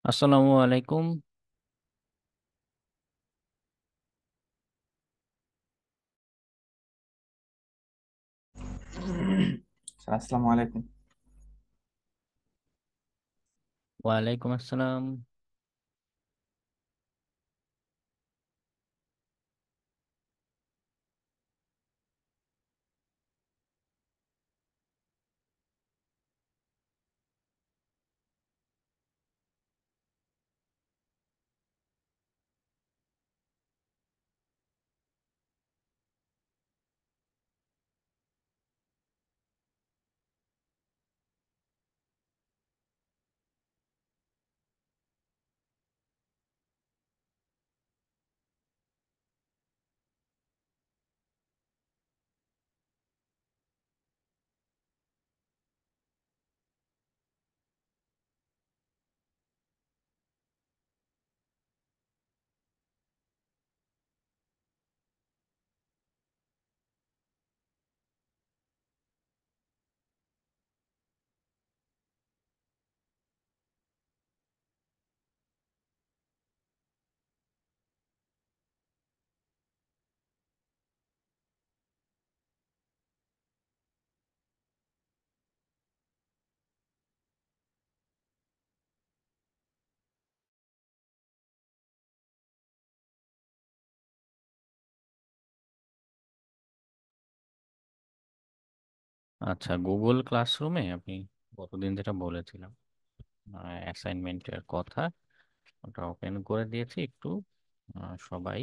আসসালামু আলাইকুম। স্যার, আসসালামু আলাইকুম। ওয়ালাইকুম আসসালাম। আচ্ছা, গুগল ক্লাসরুমে আপনি গতদিন যেটা বলেছিলাম অ্যাসাইনমেন্টের কথা, ওটা ওপেন করে দিয়েছি। একটু সবাই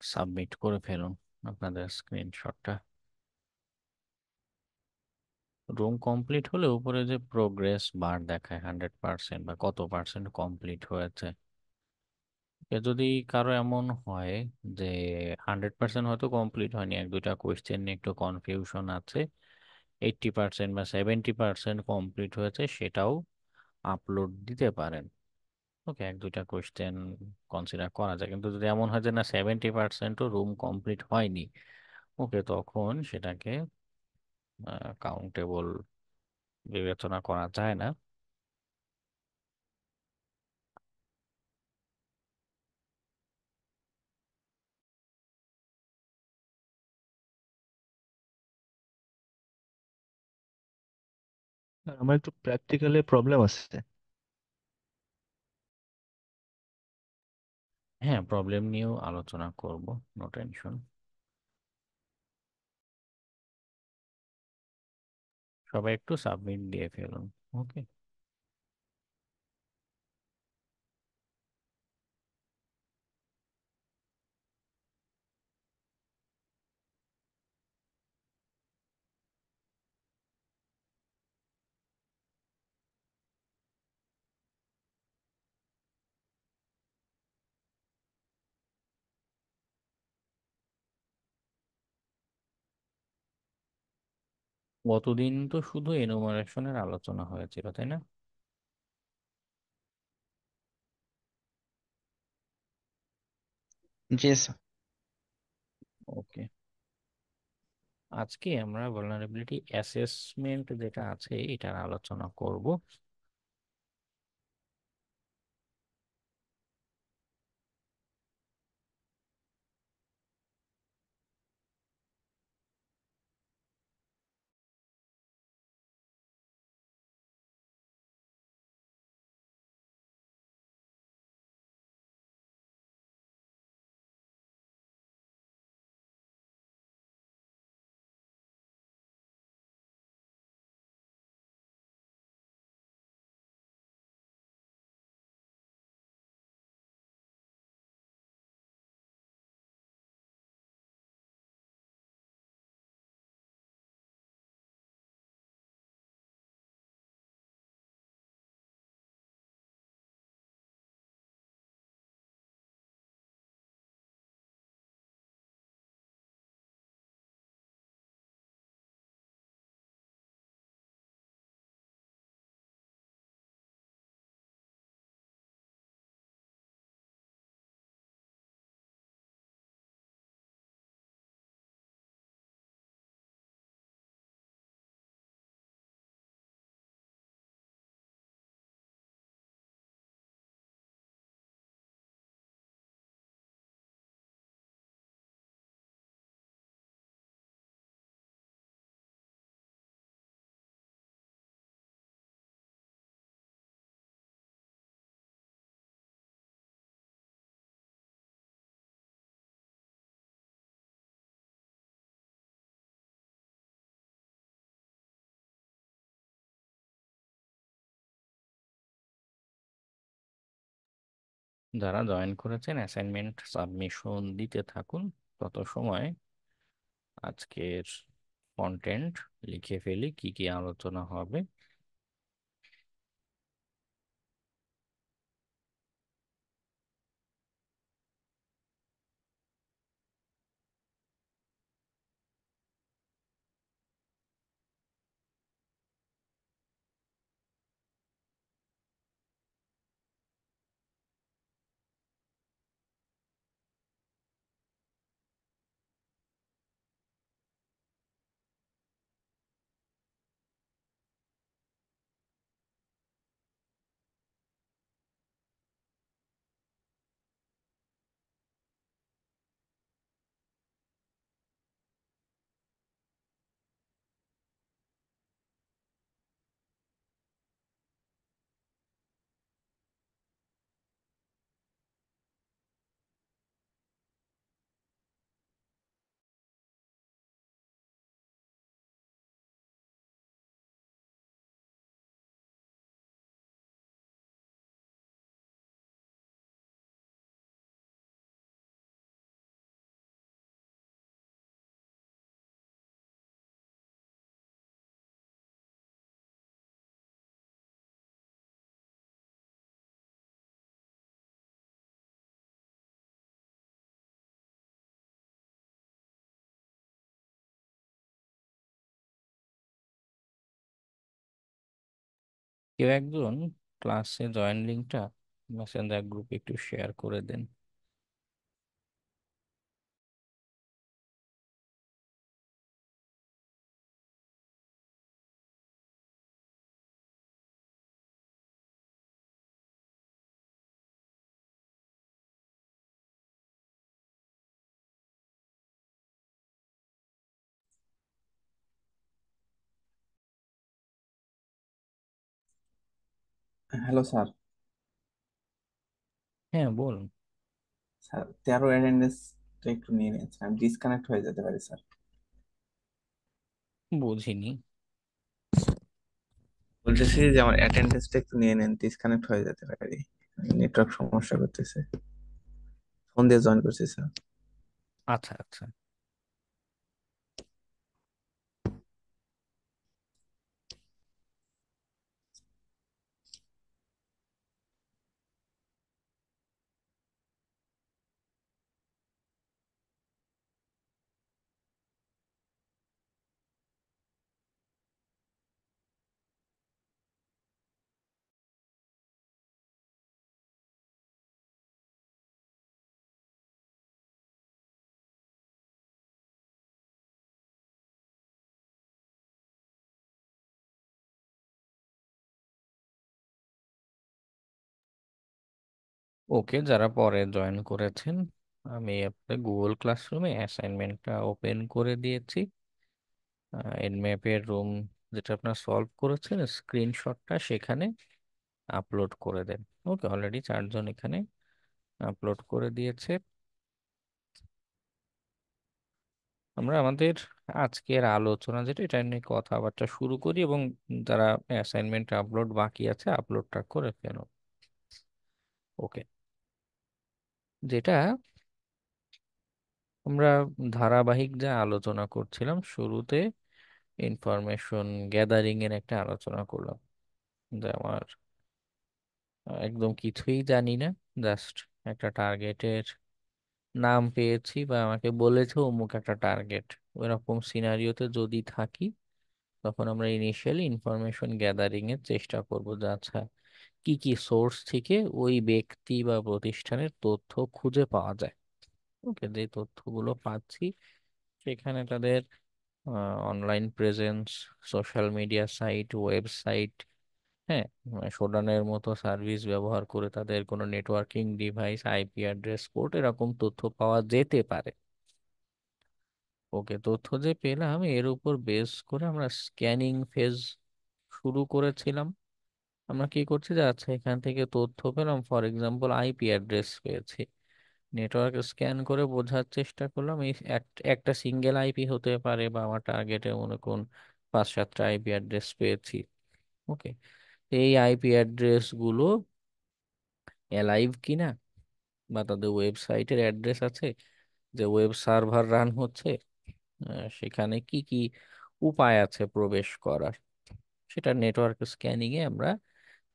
সাবমিট করে ফেলুন আপনাদের স্ক্রিনশটটা। রুম কমপ্লিট হলে উপরে যে প্রোগ্রেস বার দেখায় 100% বা কত পার্সেন্ট কমপ্লিট হয়েছে, যদি কারো এমন হয় যে 100% হয়তো কমপ্লিট হয়নি, এক দুইটা কোয়েশ্চেন নিয়ে একটু কনফিউশন আছে, 80% বা 70% কমপ্লিট হয়েছে, সেটাও আপলোড দিতে পারেন। ওকে, এক দুইটা কোয়েশ্চেন কনসিডার করা যায়, কিন্তু যদি এমন হয় যে না 70%ও রুম কমপ্লিট হয়নি, ওকে, তখন সেটাকে কাউন্টেবল বিবেচনা করা যায় না। আর আমার একটু প্র্যাকটিক্যালি প্রবলেম আছে। হ্যাঁ, প্রবলেম নিয়েও আলোচনা করব, নো টেনশন। সবাই একটু সাবমিট দিয়ে ফেলুন। ওকে। গতদিন তো শুধু এনুমারেশনের আলোচনা হয়েছিল, তাই না? জি স্যার। ওকে, আজকে আমরা ভালনারেবিলিটি অ্যাসেসমেন্ট যেটা আছে এটার আলোচনা করব। যারা জয়েন করেছেন অ্যাসাইনমেন্ট সাবমিশন দিতে থাকুন, তত সময় আজকের কন্টেন্ট লিখে ফেলি, কি কি আলোচনা হবে। কেউ একজন ক্লাসে জয়েন লিঙ্কটা মেসেঞ্জার গ্রুপে একটু শেয়ার করে দেন। Hello sir. হ্যাঁ, বলুন। স্যার 13 অ্যাটেন্ডেন্সটা একটু নিয়ে নিয়েছে, আমি ডিসকানেক্ট হয়ে যেতে পারি স্যার। বুঝিনি। বলতেছি যে আমার অ্যাটেন্ডেন্সটা একটু নিয়ে নেন, ডিসকানেক্ট হয়ে যেতে পারি, নেটওয়ার্ক সমস্যা করতেছে। ফোন দিয়ে জয়েন করছি স্যার। আচ্ছা আচ্ছা। ওকে, যারা পরে জয়েন করেছেন, আমি আপনাদের গুগল ক্লাসরুমে অ্যাসাইনমেন্টটা ওপেন করে দিয়েছি। এনম্যাপের রুম যেটা আপনার সলভ করেছেন, স্ক্রিনশটটা সেখানে আপলোড করে দেন। ওকে, অলরেডি 4 জন এখানে আপলোড করে দিয়েছে। আমরা আমাদের আজকের আলোচনা যেটা, এটা নিয়ে কথাবার্তা শুরু করি, এবং যারা অ্যাসাইনমেন্ট আপলোড বাকি আছে আপলোডটা করে ফেলো। ওকে, যেটা আমরা ধারাবাহিক যা আলোচনা করছিলাম, শুরুতে ইনফরমেশন গ্যাদারিং এর একটা আলোচনা করলাম, যে আমার একদম কিছুই জানি না, জাস্ট একটা টার্গেটের নাম পেয়েছি বা আমাকে বলেছে অমুক একটা টার্গেট। ওইরকম সিনারিওতে যদি থাকি, তখন আমরা ইনিশিয়ালি ইনফরমেশন গ্যাদারিং এর চেষ্টা করব, যে আচ্ছা কি কি সোর্স থেকে ওই ব্যক্তি বা প্রতিষ্ঠানের তথ্য খুঁজে পাওয়া যায়। ওকে, যে তথ্যগুলো পাচ্ছি সেখানে তাদের online presence, social media site, website, হ্যাঁ, সোডানের মতো সার্ভিস ব্যবহার করে তাদের কোনো networking device, IP address, port, এরকম তথ্য পাওয়া যেতে পারে। ওকে, তথ্য যে পেলাম এর উপর বেস করে আমরা স্ক্যানিং ফেজ শুরু করেছিলাম। আমরা কি করছি, যে আচ্ছা এখান থেকে তথ্য পেলাম, ফর এক্সাম্পল আইপি অ্যাড্রেস পেয়েছি, নেটওয়ার্ক স্ক্যান করে বোঝার চেষ্টা করলাম এই একটা সিঙ্গেল আইপি হতে পারে, বা আমার টার্গেটে মনে কোন 5-7টা আইপি অ্যাড্রেস পেয়েছি। ওকে, এই আইপি অ্যাড্রেস গুলো অ্যালাইভ কিনা, বা তাদের ওয়েবসাইটের অ্যাড্রেস আছে, যে ওয়েব সার্ভার রান হচ্ছে, সেখানে কি কি উপায় আছে প্রবেশ করার, সেটা নেটওয়ার্ক স্ক্যানিং এ আমরা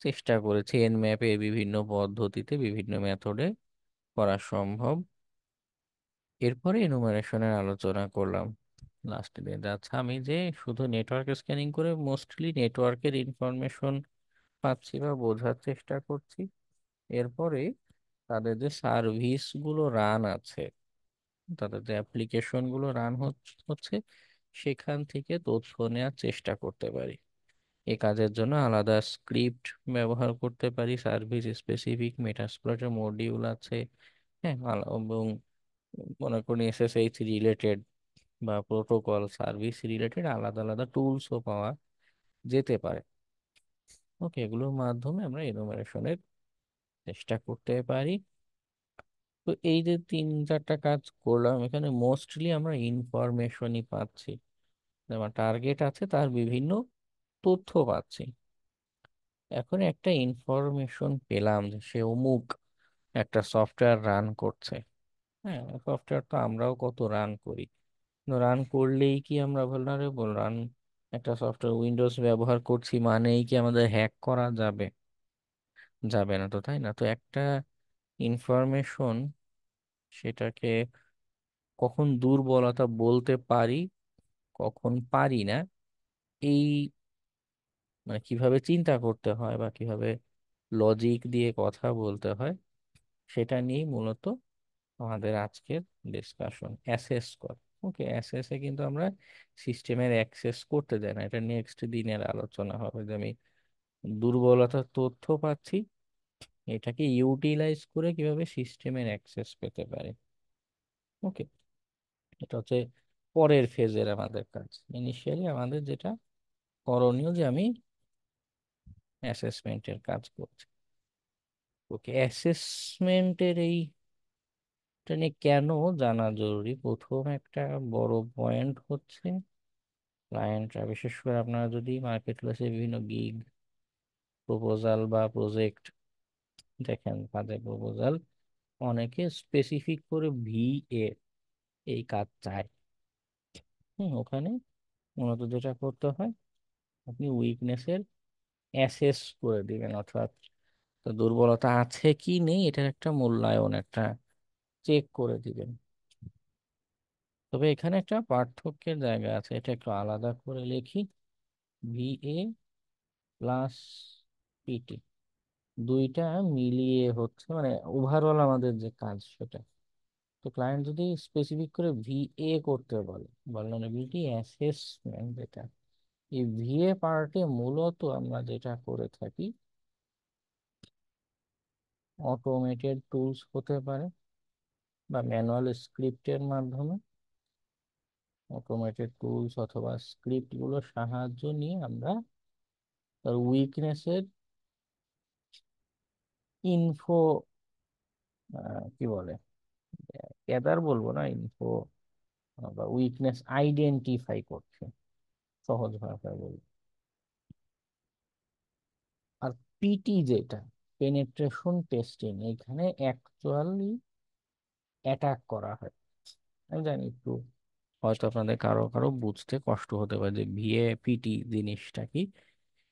চেষ্টা করেছি এনম্যাপে বিভিন্ন পদ্ধতিতে বিভিন্ন মেথডে করা সম্ভব। এরপরে এনুমারেশনের আলোচনা করলাম লাস্ট দিন। আচ্ছা, আমি যে শুধু নেটওয়ার্ক স্ক্যানিং করে মোস্টলি নেটওয়ার্কের ইনফরমেশন পাচ্ছি বা বোঝার চেষ্টা করছি, এরপরে তাদের যে সার্ভিস গুলো রান আছে, তাদের যে অ্যাপ্লিকেশন গুলো রান হচ্ছে, সেখান থেকে তথ্য নেওয়ার চেষ্টা করতে পারি। এই কাজের জন্য আলাদা স্ক্রিপ্ট ব্যবহার করতে পারি, সার্ভিস স্পেসিফিক মেটাস্প্লয়েটের মডিউল আছে। হ্যাঁ, এবং মনে করি এসএসএইচ রিলেটেড বা প্রোটোকল সার্ভিস রিলেটেড আলাদা আলাদা টুলসও পাওয়া যেতে পারে। ওকে, এগুলোর মাধ্যমে আমরা এনুমারেশনের চেষ্টা করতে পারি। তো এই যে তিন চারটা কাজ করলাম, এখানে মোস্টলি আমরা ইনফরমেশনই পাচ্ছি। আমার টার্গেট আছে, তার বিভিন্ন তথ্য পাচ্ছি। এখন একটা ইনফরমেশন পেলাম যে সে অমুক একটা সফটওয়্যার রান করছে। হ্যাঁ, সফটওয়্যার তো আমরাও কত রান করি। রান করলেই কি আমরা ভালনারেবল? রান একটা সফটওয়্যার উইন্ডোজ ব্যবহার করছি মানেই কি আমাদের হ্যাক করা যাবে? যাবে না তো, তাই না? তো একটা ইনফরমেশন, সেটাকে কখন দুর্বলতা বলতে পারি, কখন পারি না, এই মানে কিভাবে চিন্তা করতে হয় বা কিভাবে লজিক দিয়ে কথা বলতে হয়, সেটা নিয়েই মূলত আমাদের আজকের ডিসকাশন। অ্যাসেস কর, ওকে, অ্যাসেসে কিন্তু আমরা সিস্টেমের অ্যাক্সেস করতে দেয় না। এটা নেক্সট দিনের আলোচনা হবে, যে আমি দুর্বলতার তথ্য পাচ্ছি, এটাকে ইউটিলাইজ করে কিভাবে সিস্টেমের অ্যাক্সেস পেতে পারি। ওকে, এটা হচ্ছে পরের ফেজের আমাদের কাজ। ইনিশিয়ালি আমাদের যেটা করণীয়, যে আমি অ্যাসেসমেন্টের কাজ করছি। ওকে, অ্যাসেসমেন্টের এইটা নিয়ে কেন জানা জরুরি, প্রথম একটা বড় পয়েন্ট হচ্ছে ক্লায়েন্টরা, বিশেষ করে আপনারা যদি মার্কেট প্লেসে বিভিন্ন গিগ প্রপোজাল বা প্রজেক্ট দেখেন, কাজের প্রপোজাল, অনেকে স্পেসিফিক করে ভিএ এই কাজ চায়। ওখানে মূলত যেটা করতে হয়, আপনি উইকনেসের অ্যাসেস করে দিবেন, অর্থাৎ তো দুর্বলতা আছে কি নেই এটার একটা মূল্যায়ন, একটা চেক করে দিবেন। তবে এখানে একটা পার্থক্যের জায়গা আছে, এটা একটু আলাদা করে লিখি। ভিএ প্লাস পিটি, দুইটা মিলিয়ে হচ্ছে মানে ওভারঅল আমাদের যে কাজ সেটা। তো ক্লায়েন্ট যদি স্পেসিফিক করে ভিএ করতে বলে, ভালনারেবিলিটি অ্যাসেসমেন্ট যেটা, এই ভিএ পার্টে মূলত আমরা যেটা করে থাকি, অটোমেটেড টুলস হতে পারে বা ম্যানুয়াল স্ক্রিপ্টের মাধ্যমে, অটোমেটেড টুলস অথবা স্ক্রিপ্ট গুলোর সাহায্য নিয়ে আমরা তার উইকনেসের ইনফো, কি বলে, গ্যাদার বলবো না, ইনফো বা উইকনেস আইডেন্টিফাই করছে, সহজ ভাষায় বলি। আর পিটি যেটা, পেনেট্রেশন টেস্টিং, এখানে অ্যাকচুয়ালি অ্যাটাক করা হয়। আমি জানি একটু হয়তো আপনাদের কারো কারো বুঝতে কষ্ট হতে পারে যে ভিএপিটি জিনিসটা কি।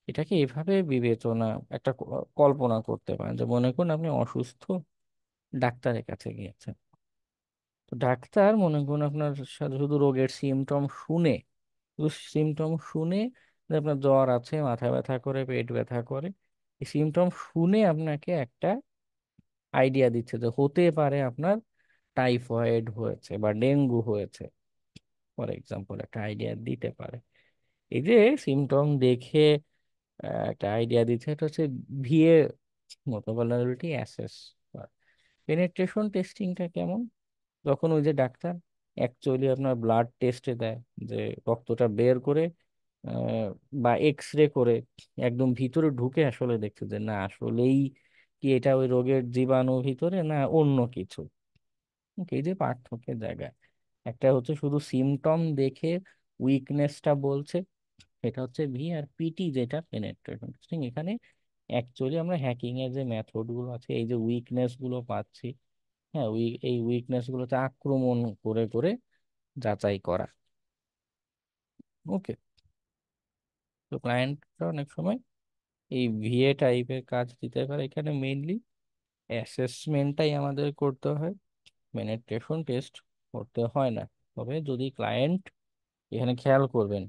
এটাকে এভাবে বিবেচনা, একটা কল্পনা করতে পারেন যে মনে করুন আপনি অসুস্থ, ডাক্তারের কাছে গিয়েছেন। তো ডাক্তার মনে করুন আপনার সাথে শুধু রোগের সিমটম শুনে, শুধু সিমটম শুনে, যে আপনার জ্বর আছে, মাথা ব্যথা করে, পেট ব্যথা করে, এই সিমটম শুনে আপনাকে একটা আইডিয়া দিচ্ছে যে হতে পারে আপনার টাইফয়েড হয়েছে বা ডেঙ্গু হয়েছে, ফর এক্সাম্পল একটা আইডিয়া দিতে পারে। এই যে সিমটম দেখে একটা আইডিয়া দিচ্ছে, এটা হচ্ছে ভিএ মতো, ভালনারেবিলিটি অ্যাসেস। পেনেট্রেশন টেস্টিংটা কেমন? যখন ওই যে ডাক্তার অ্যাকচুয়ালি আপনার ব্লাড টেস্টে দেয়, যে রক্তটা বের করে আহ, বা এক্স রে করে একদম ভিতরে ঢুকে আসলে দেখছে যে না আসলেই কি এটা ওই রোগের জীবাণু ভিতরে না অন্য কিছু। এই যে পার্থক্যের জায়গা, একটা হচ্ছে শুধু সিমটম দেখে উইকনেসটা বলছে, এটা হচ্ছে ভি। আর পিটি যেটা, পেনেট্রেশন টেস্টিং, এখানে অ্যাকচুয়ালি আমরা হ্যাকিং এর যে মেথড গুলো আছে, এই যে উইকনেস গুলো পাচ্ছি, হ্যাঁ, এই উইকনেস গুলোতে আক্রমণ করে করে যাচাই করা। ওকে, তো ক্লায়েন্টরা অনেক সময় এই ভিএ টাইপের কাজ দিতে পারে। এখানে মেইনলি অ্যাসেসমেন্টটাই আমাদের করতে হয়, পেনেট্রেশন টেস্ট করতে হয় না। তবে যদি ক্লায়েন্ট, এখানে খেয়াল করবেন,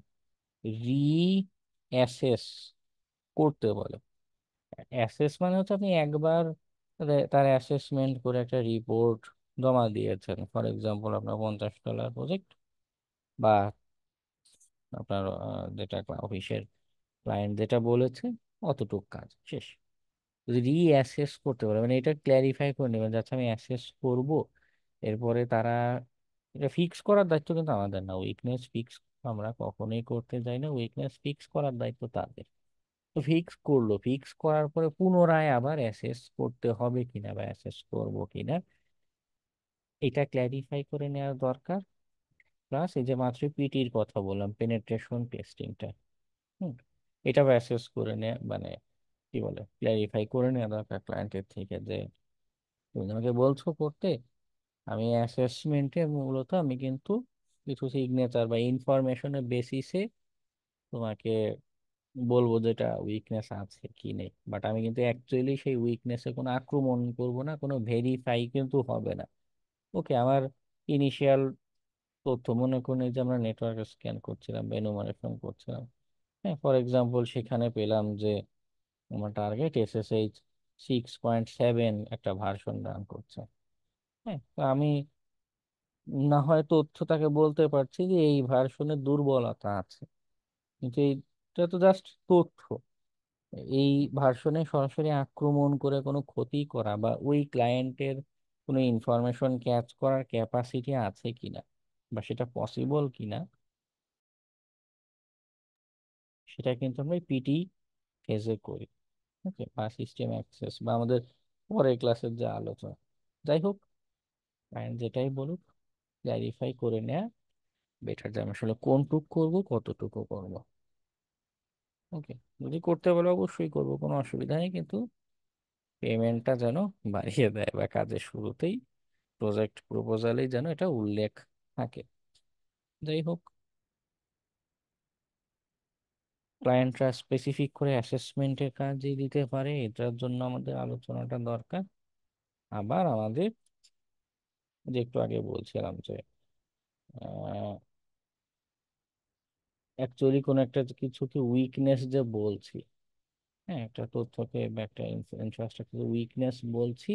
রি অ্যাসেস করতে বলে। অ্যাসেস মানে হচ্ছে আপনি একবার তার অ্যাসেসমেন্ট করে একটা রিপোর্ট জমা দিয়েছেন। ফর এক্সাম্পল, আপনার $50 প্রজেক্ট, বা আপনার যেটা অফিসের ক্লায়েন্ট যেটা বলেছে অতটুক কাজ শেষ। যদি রিঅ্যাসেস করতে পারে, মানে এটা ক্ল্যারিফাই করে নেবেন যাচ্ছে আমি অ্যাসেস করব, এরপরে তারা, এটা ফিক্স করার দায়িত্ব কিন্তু আমাদের না। উইকনেস ফিক্স আমরা কখনোই করতে যাই না, উইকনেস ফিক্স করার দায়িত্ব তাদের। তো ফিক্স করলো, ফিক্স করার পরে পুনরায় আবার অ্যাসেস করতে হবে কিনা বা অ্যাসেস করব কিনা, এটা ক্ল্যারিফাই করে নেওয়া দরকার। প্লাস এই যে মাত্র পিটির কথা বললাম, পেনেট্রেশন টেস্টিংটা, হুম, এটা অ্যাসেস করে নেওয়া, মানে কি বলে, ক্ল্যারিফাই করে নেওয়া দরকার ক্লায়েন্টের থেকে যে তুমি আমাকে বলছো করতে, আমি অ্যাসেসমেন্টে মূলত আমি কিন্তু কিছু সিগনেচার বা ইনফরমেশনের বেসিসে তোমাকে বলবো যেটা উইকনেস আছে কি নেই। বাট আমি কিন্তু অ্যাকচুয়ালি সেই উইকনেসে কোনো আক্রমণ করব না, কোনো ভেরিফাই কিন্তু হবে না। ওকে, আমার ইনিশিয়াল তথ্য, মনে করুন এই যে আমরা নেটওয়ার্ক স্ক্যান করছিলাম বা এনুমারেশন করছিলাম, হ্যাঁ, ফর এক্সাম্পল সেখানে পেলাম যে আমার টার্গেট SSH 6.7 একটা ভার্সন রান করছে। হ্যাঁ, তো আমি না হয় তথ্য তাকে বলতে পারছি যে এই ভার্সনের দুর্বলতা আছে, কিন্তু এইটা তো জাস্ট তথ্য। এই ভার্সনে সরাসরি আক্রমণ করে কোনো ক্ষতি করা বা ওই ক্লায়েন্টের কোনো ইনফরমেশন ক্যাচ করার ক্যাপাসিটি আছে কিনা বা সেটা পসিবল কিনা, সেটা কিন্তু আমরা পিটি ফেজে করি। ওকে, বা সিস্টেম অ্যাক্সেস বা আমাদের পরের ক্লাসের যে আলোচনা, যাই হোক, ক্লায়েন্ট যেটাই বলুক ক্লারিফাই করে নেওয়া বেটার, যে আমি আসলে কোনটুক করব কতটুকু করব। ওকে, যদি করতে বলে অবশ্যই করব, কোনো অসুবিধা নেই, কিন্তু পেমেন্টটা যেন বাড়িয়ে দেয় বা কাজের শুরুতেই প্রজেক্ট প্রপোজালেই যেন এটা উল্লেখ থাকে। যাই হোক, ক্লায়েন্টরা স্পেসিফিক করে অ্যাসেসমেন্টের কাজই দিতে পারে, এটার জন্য আমাদের আলোচনাটা দরকার। আবার আমাদের যে একটু আগে বলছিলাম যে অ্যাকচুয়ালি কোন একটা কিছুকে উইকনেস যে বলছি, হ্যাঁ, একটা তথ্যকে বা একটা ইনফ্রাস্ট্রাকচার উইকনেস বলছি,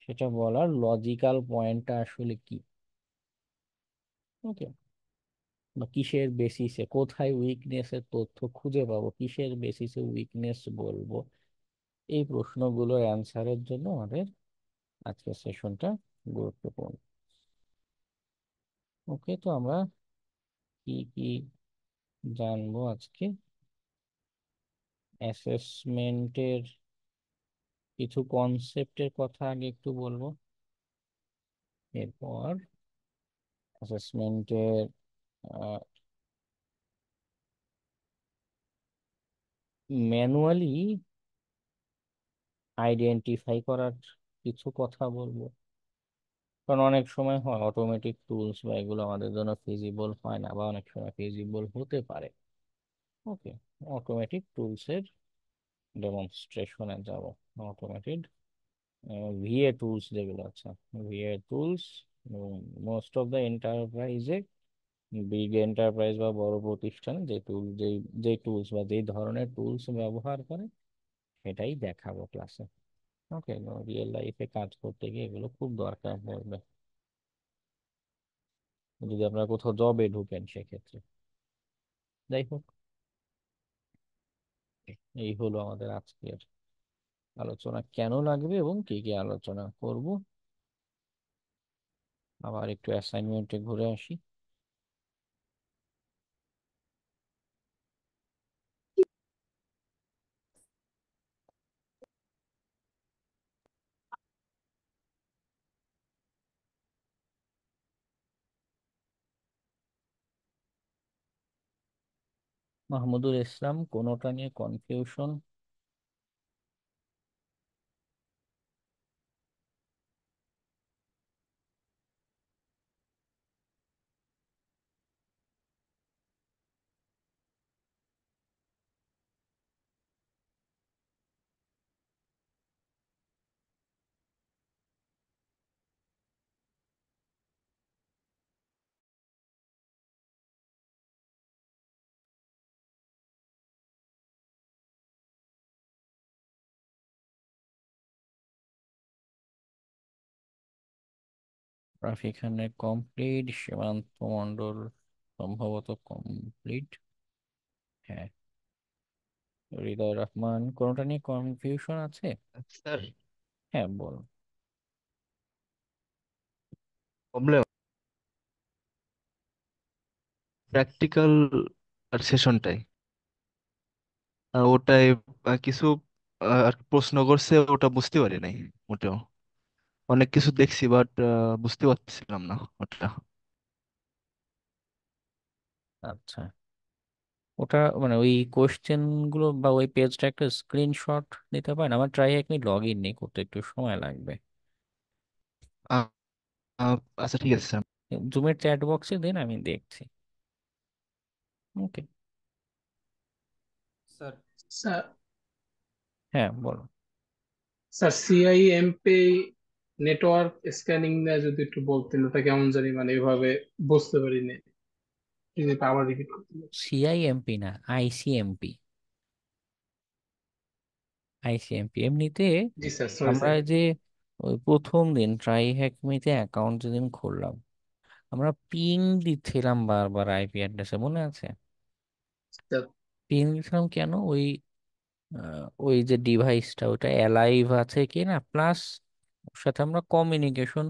সেটা বলার লজিক্যাল পয়েন্টটা আসলে কি। ওকে, বা কিসের বেসিসে, কোথায় উইকনেসের তথ্য খুঁজে পাবো, কিসের বেসিসে উইকনেস বলবো, এই প্রশ্নগুলোর অ্যান্সারের জন্য আমাদের আজকের সেশনটা গুরুত্বপূর্ণ। ওকে, তো আমরা কি কি জানবো আজকে? অ্যাসেসমেন্টের কিছু কনসেপ্টের কথা আগে একটু বলবো, এরপর অ্যাসেসমেন্টের ম্যানুয়ালি আইডেন্টিফাই করার কিছু কথা বলবো। কারণ অনেক সময় হয় অটোমেটিক টুলস বা এগুলো আমাদের জন্য ফিজিবল হয় না, বা অনেক সময় ফিজিবল হতে পারে। ওকে, অটোমেটিক টুলসের ডেমনস্ট্রেশনে যাব। অটোমেটেড ভিএ টুলস যেগুলো আছে, VA tools, most of the এন্টারপ্রাইজে, বিগ এন্টারপ্রাইজ বা বড় প্রতিষ্ঠানে যে টুল, যে টুলস বা যেই ধরনের টুলস ব্যবহার করে সেটাই দেখাবো ক্লাসে। ওকে, রিয়েল লাইফে কাজ করতে গিয়ে এগুলো খুব দরকার পড়বে যদি আপনারা কোথাও জবে ঢুকেন সেক্ষেত্রে। যাই হোক, এই হলো আমাদের আজকের আলোচনা, কেন লাগবে এবং কি কি আলোচনা করব। আবার একটু অ্যাসাইনমেন্টে ঘুরে আসি। মাহমুদুল ইসলাম, কোনোটা নিয়ে কনফিউশন? রাফি খানের কমপ্লিট, সীমান্ত মণ্ডল সম্ভবত কমপ্লিট। হ্যাঁ। হৃদয় রহমান, কোনটা নিয়ে কনফিউশন আছে? স্যার, হ্যাঁ বল। প্রবলেম প্র্যাকটিক্যাল আর সেশনটাই, ওটাই কিছু আর কি প্রশ্ন করছে, ওটা বুঝতে পারি নাই মোটেও। অনেক কিছু দেখছি বাট বুঝতে পারছিলাম না ওটা। আচ্ছা, ওটা মানে ওই কোশ্চেন গুলো বা ওই পেজটা একটা স্ক্রিনশট নিতে পারেন? আমার ট্রাই এক মিনিট, লগ ইন নেই, করতে একটু সময় লাগবে। আহ, আচ্ছা ঠিক আছে স্যার। জুমের চ্যাট বক্সে দিন, আমি দেখছি। ওকে। স্যার স্যার হ্যাঁ বলো। স্যার সিআইএমপি নেটওয়ার্ক স্ক্যানিং নিয়ে যদি একটু বলতেন, ওটা কেমন জানি মানে এভাবে বুঝতে পারিনি, যদি আবার রিপিট করতে বলেন। সিআইএমপি না, আইসিএমপি। আইসিএমপি এমনিতে জি স্যার, সরি আমরা স্যার। যে ওই প্রথম দিন ট্রাই হ্যাকমিতে অ্যাকাউন্ট যেদিন খুললাম, আমরা পিং দিচ্ছিলাম বারবার আইপি অ্যাড্রেসে, মনে আছে? স্যার, পিং দিচ্ছিলাম কেন? ওই যে ডিভাইসটা ওটা অ্যালাইভ আছে কিনা, প্লাস ওর সাথে আমরা কমিউনিকেশন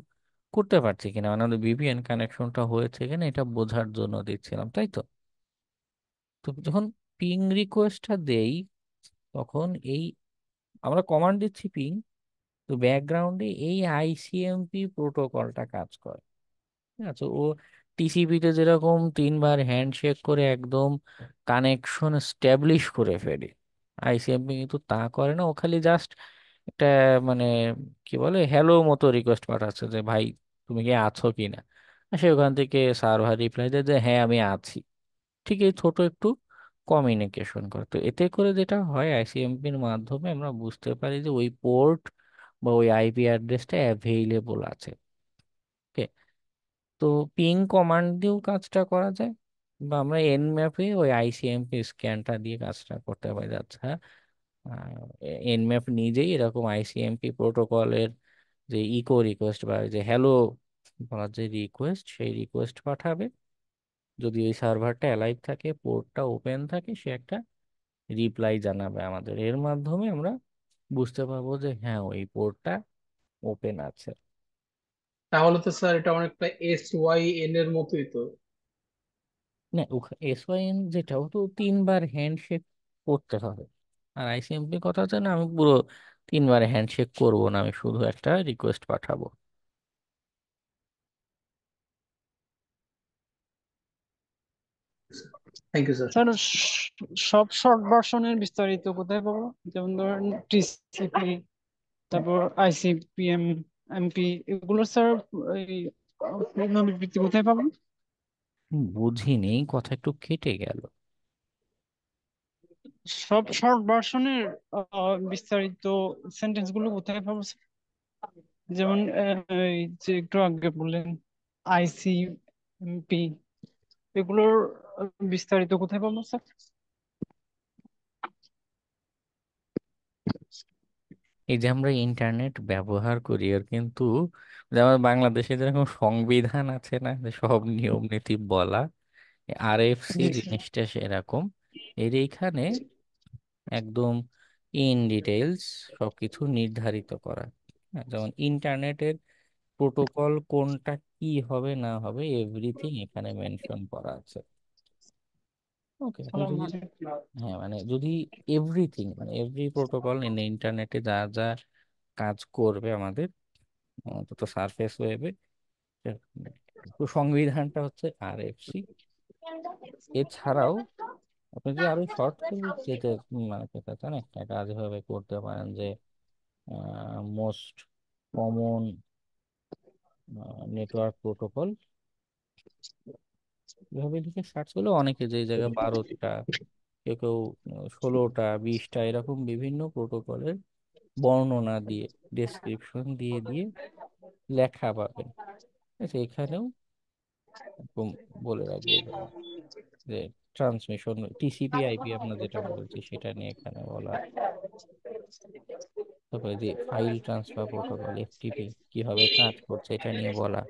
করতে পারছি কিনা, মানে আমাদের ভিপিএন কানেকশনটা হয়েছে কিনা, এটা বোঝার জন্য দিচ্ছিলাম, তাই তো? তো যখন পিং রিকোয়েস্টটা দেই, তখন এই আমরা কমান্ড দিচ্ছি পিং, তো ব্যাকগ্রাউন্ডে এই আইসিএমপি প্রোটোকলটা কাজ করে। ঠিক আছে? ও টিসিপিতে যেরকম 3বার হ্যান্ডশেক করে একদম কানেকশন স্ট্যাবলিশ করে ফেলে, আইসিএমপি কিন্তু তা করে না। ও খালি জাস্ট একটা মানে কি বলে হ্যালো মতো রিকোয়েস্ট পাঠাচ্ছে যে ভাই তুমি কি আছো কি না, আর সে ওখান থেকে সার্ভার রিপ্লাই দেয় যে হ্যাঁ আমি আছি। ঠিক এই ছোট একটু কমিউনিকেশন করে, তো এতে করে যেটা হয় আইসিএমপির মাধ্যমে আমরা বুঝতে পারি যে ওই পোর্ট বা ওই আইপি অ্যাড্রেসটা অ্যাভেইলেবল আছে। ওকে। তো পিং কমান্ড দিয়েও কাজটা করা যায়, বা আমরা এন ম্যাপে ওই আইসিএমপি স্ক্যানটা দিয়ে কাজটা করতে পারি। আচ্ছা, এন ম্যাপ নিজেই এরকম আইসিএমপি প্রোটোকলের যে ইকো রিকোয়েস্ট বা যে হ্যালো বলার যে রিকোয়েস্ট, সেই রিকোয়েস্ট পাঠাবে। যদি ওই সার্ভারটা অ্যালাইভ থাকে, পোর্টটা ওপেন থাকে, সে একটা রিপ্লাই জানাবে আমাদের, এর মাধ্যমে আমরা বুঝতে পারবো যে হ্যাঁ ওই পোর্টটা ওপেন আছে। তাহলে তো স্যার এটা অনেকটা SYN এর মতোই তো। না, এসওয়াইএন যেটাও তো 3বার হ্যান্ডশেক করতে হবে। আর আইসিএমপি কথা হচ্ছে না, আমি পুরো 3বার হ্যান্ডশেক করবো না, আমি শুধু একটা রিকোয়েস্ট পাঠাবো। Thank you sir. স্যার, সব শর্ট ভার্সনের বিস্তারিত কোথায় পাবো? যেমন ধরেন টিসিপি, তারপর আইসিপিএম, এমপি, এগুলো স্যার এই পূর্ণ বিবৃতি কোথায় পাবো? বুঝিনি, কথা একটু কেটে গেল। সব শর্ট ভার্সনের বিস্তারিত সেন্টেন্স গুলো কোথায় পাবো স্যার? যেমন এই যে একটু আগে বললেন আইসিএমপি, এগুলোর বিস্তারিত কোথায় পাবো স্যার? এই যে আমরা ইন্টারনেট ব্যবহার করি, আর কিন্তু যেমন বাংলাদেশে যেরকম সংবিধান আছে না, যে সব নিয়ম নীতি বলা, আরএফসি জি স্যার। জিনিসটা সেরকম। এর এইখানে একদম ইন ডিটেলস সবকিছু নির্ধারিত করা। হ্যাঁ, যেমন ইন্টারনেটের প্রোটোকল কোনটা কি হবে না হবে, এভরিথিং এখানে মেনশন করা আছে। ওকে, এখন সালাম যদি আলাইকুম। হ্যাঁ মানে যদি এভরিথিং মানে এভরি প্রোটোকল ইন্টারনেটে যা যা কাজ করবে আমাদের, অন্তত সারফেস ওয়েবে, তো সংবিধানটা হচ্ছে আরএফসি। এছাড়াও আপনি যদি আরো শর্ট করে যেতে মানে পেতে চান, একটা কাজ ভাবে করতে পারেন যে মোস্ট কমন নেটওয়ার্ক প্রোটোকল, এভাবে লিখে সার্চ করলে অনেকে, যে জায়গায় 12টা, কেউ কেউ 16টা 20টা এরকম বিভিন্ন প্রোটোকলের বর্ণনা দিয়ে, ডেসক্রিপশন দিয়ে দিয়ে লেখা পাবেন। ঠিক আছে? এখানেও এরকম বলে রাখবে যে ট্রান্সমিশন টিসিপি আইপি আমরা যেটা বলছি সেটা নিয়ে এখানে বলা আছে। তারপরে যে ফাইল ট্রান্সফার প্রোটোকল এফটিপি কিভাবে কাজ করছে এটা নিয়ে বলা।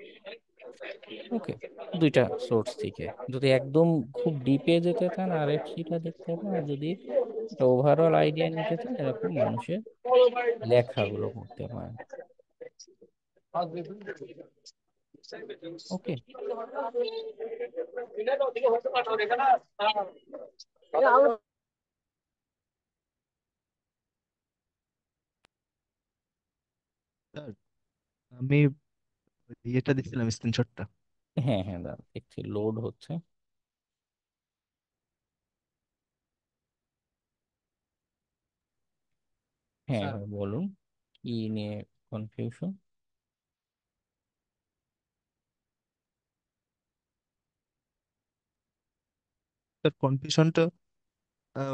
ওকে, দুইটা সোর্স থেকে যদি একদম খুব ডিপে যেতে চান আরএফসিটা দেখতে হবে, আর যদি একটা ওভারঅল আইডিয়া নিতে চান এরকম মানুষের লেখাগুলো পড়তে পারেন। ওকে, স্যার, আমি ইয়েটা দিচ্ছিলাম স্ক্রিনশটটা। হ্যাঁ হ্যাঁ দাঁড়া দেখছি লোড হচ্ছে। হ্যাঁ স্যার ভাই বলুন, কি নিয়ে কনফিউশন? স্যার কনফিউশনটা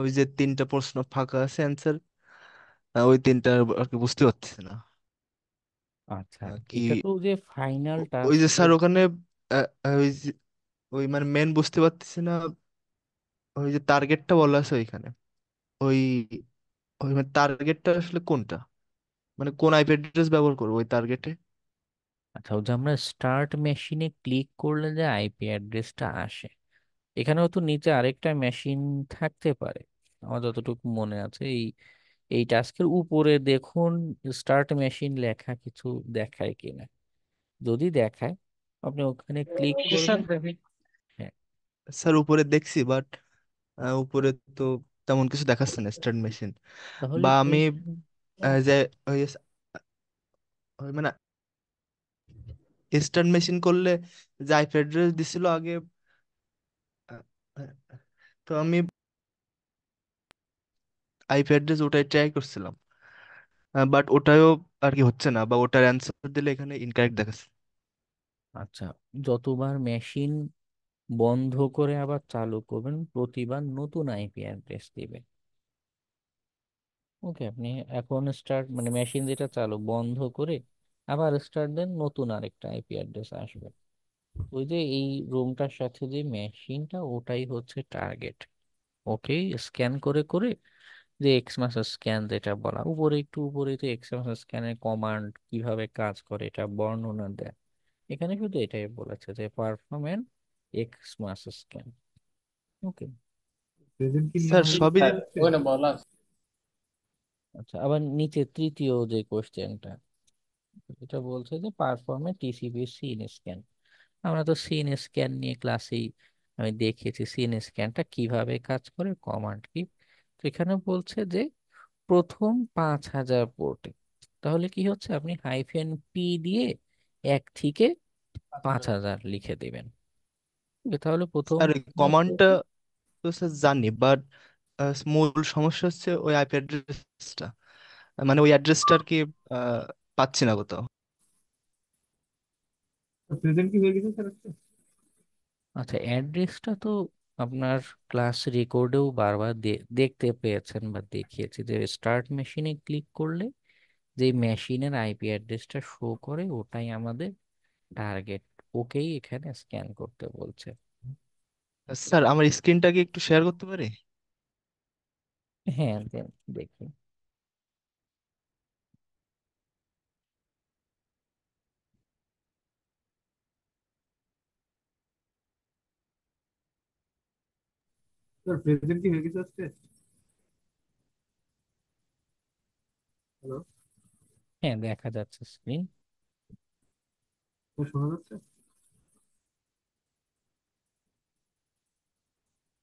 ওই যে তিনটা প্রশ্ন ফাঁকা আছে অ্যান্সার, ওই তিনটা আর কি বুঝতে পারছি না। আচ্ছা, কি এটা তো যে ফাইনাল ওই যে টাস্কের। স্যার ওখানে ওই যে ওই মানে মেন বুঝতে পারতেছি না। ওই যে টার্গেটটা বলা আছে ওইখানে, ওই ওই মানে টার্গেটটা আসলে কোনটা, মানে কোন আইপি অ্যাড্রেস ব্যবহার করবো ওই টার্গেটে? আচ্ছা, ওই যে আমরা স্টার্ট মেশিনে ক্লিক করলে যে আইপি অ্যাড্রেসটা আসে, এখানে হয়তো নিচে আরেকটা মেশিন থাকতে পারে। আমার যতটুকু মনে আছে এই এই টাস্কের উপরে দেখুন স্টার্ট মেশিন লেখা কিছু দেখায় কিনা। যদি দেখায় আপনি ওখানে ক্লিক জি স্যার করবেন। দেখি। হ্যাঁ, স্যার উপরে দেখছি, বাট উপরে তো তেমন কিছু দেখাচ্ছে না স্টার্ট মেশিন। তাহলে বা আমি এইখানে যে ওই ওই মানে স্টার্ট মেশিন করলে যে আইপি অ্যাড্রেস দিছিল আগে, আহ, আহ, তো আমি আইপি অ্যাড্রেস ওটাই ট্রাই করছিলাম, বাট ওটাও আর কি হচ্ছে না, বা ওটার অ্যান্সার দিলে এখানে ইনকারেক্ট দেখাচ্ছে। আচ্ছা, যতবার মেশিন বন্ধ করে আবার চালু করবেন প্রতিবার নতুন আইপি অ্যাড্রেস দিবে। ওকে, আপনি এখন স্টার্ট মানে মেশিন যেটা চালু বন্ধ করে আবার স্টার্ট দেন, নতুন আরেকটা আইপি অ্যাড্রেস আসবে। ওই যে এই রুমটার সাথে যে মেশিনটা ওটাই হচ্ছে টার্গেট। ওকে, স্ক্যান করে করে যে এক্স মাসের স্ক্যান যেটা বলা উপরে একটু উপরে, যে এক্স মাসের স্ক্যানের কমান্ড কিভাবে কাজ করে এটা বর্ণনা দেয়। এখানে শুধু এটাই বলেছে যে পারফরমেন্স এক্স মাস স্ক্যান। ওকে, প্রেজেন্ট কি স্যার নেওয়া হয়েছে সবই স্যার ওইটা বলা আছে। আচ্ছা, আবার নিচে তৃতীয় যে কোশ্চেনটা, এটা বলছে যে পারফর্মে টিসিপি সিন স্ক্যান। আমরা তো সিন স্ক্যান নিয়ে ক্লাসেই আমি দেখিয়েছি সিন স্ক্যানটা কিভাবে কাজ করে, কমান্ড কি। তো এখানে বলছে যে প্রথম 5,000 পোর্টে, তাহলে কি হচ্ছে আপনি হাইফেন পি দিয়ে 1 থেকে 5,000 লিখে দিবেন। তাহলে প্রথম স্যার, 5,000 কমান্ডটা পোর্টে। তো স্যার জানি, বাট মূল সমস্যা হচ্ছে ওই আইপি অ্যাড্রেসটা, মানে ওই অ্যাড্রেসটা আর কি আহ, পাচ্ছি না কোথাও। প্রেজেন্ট কি হয়ে গেছে স্যার আজকে? আচ্ছা, অ্যাড্রেসটা তো আপনার ক্লাস রেকর্ডেও বারবার দেখতে পেয়েছেন বা দেখিয়েছি যে স্টার্ট মেশিনে ক্লিক করলে যে মেশিনের আইপি অ্যাড্রেসটা শো করে ওটাই আমাদের টার্গেট। ওকেই এখানে স্ক্যান করতে বলছে। স্যার আমার স্ক্রিনটা কি একটু শেয়ার করতে পারি? হ্যাঁ দেখি। স্যার প্রেজেন্ট কি হয়ে গেছে আজকে? হ্যালো, হ্যাঁ দেখা যাচ্ছে স্ক্রিন। স্যার শোনা যাচ্ছে?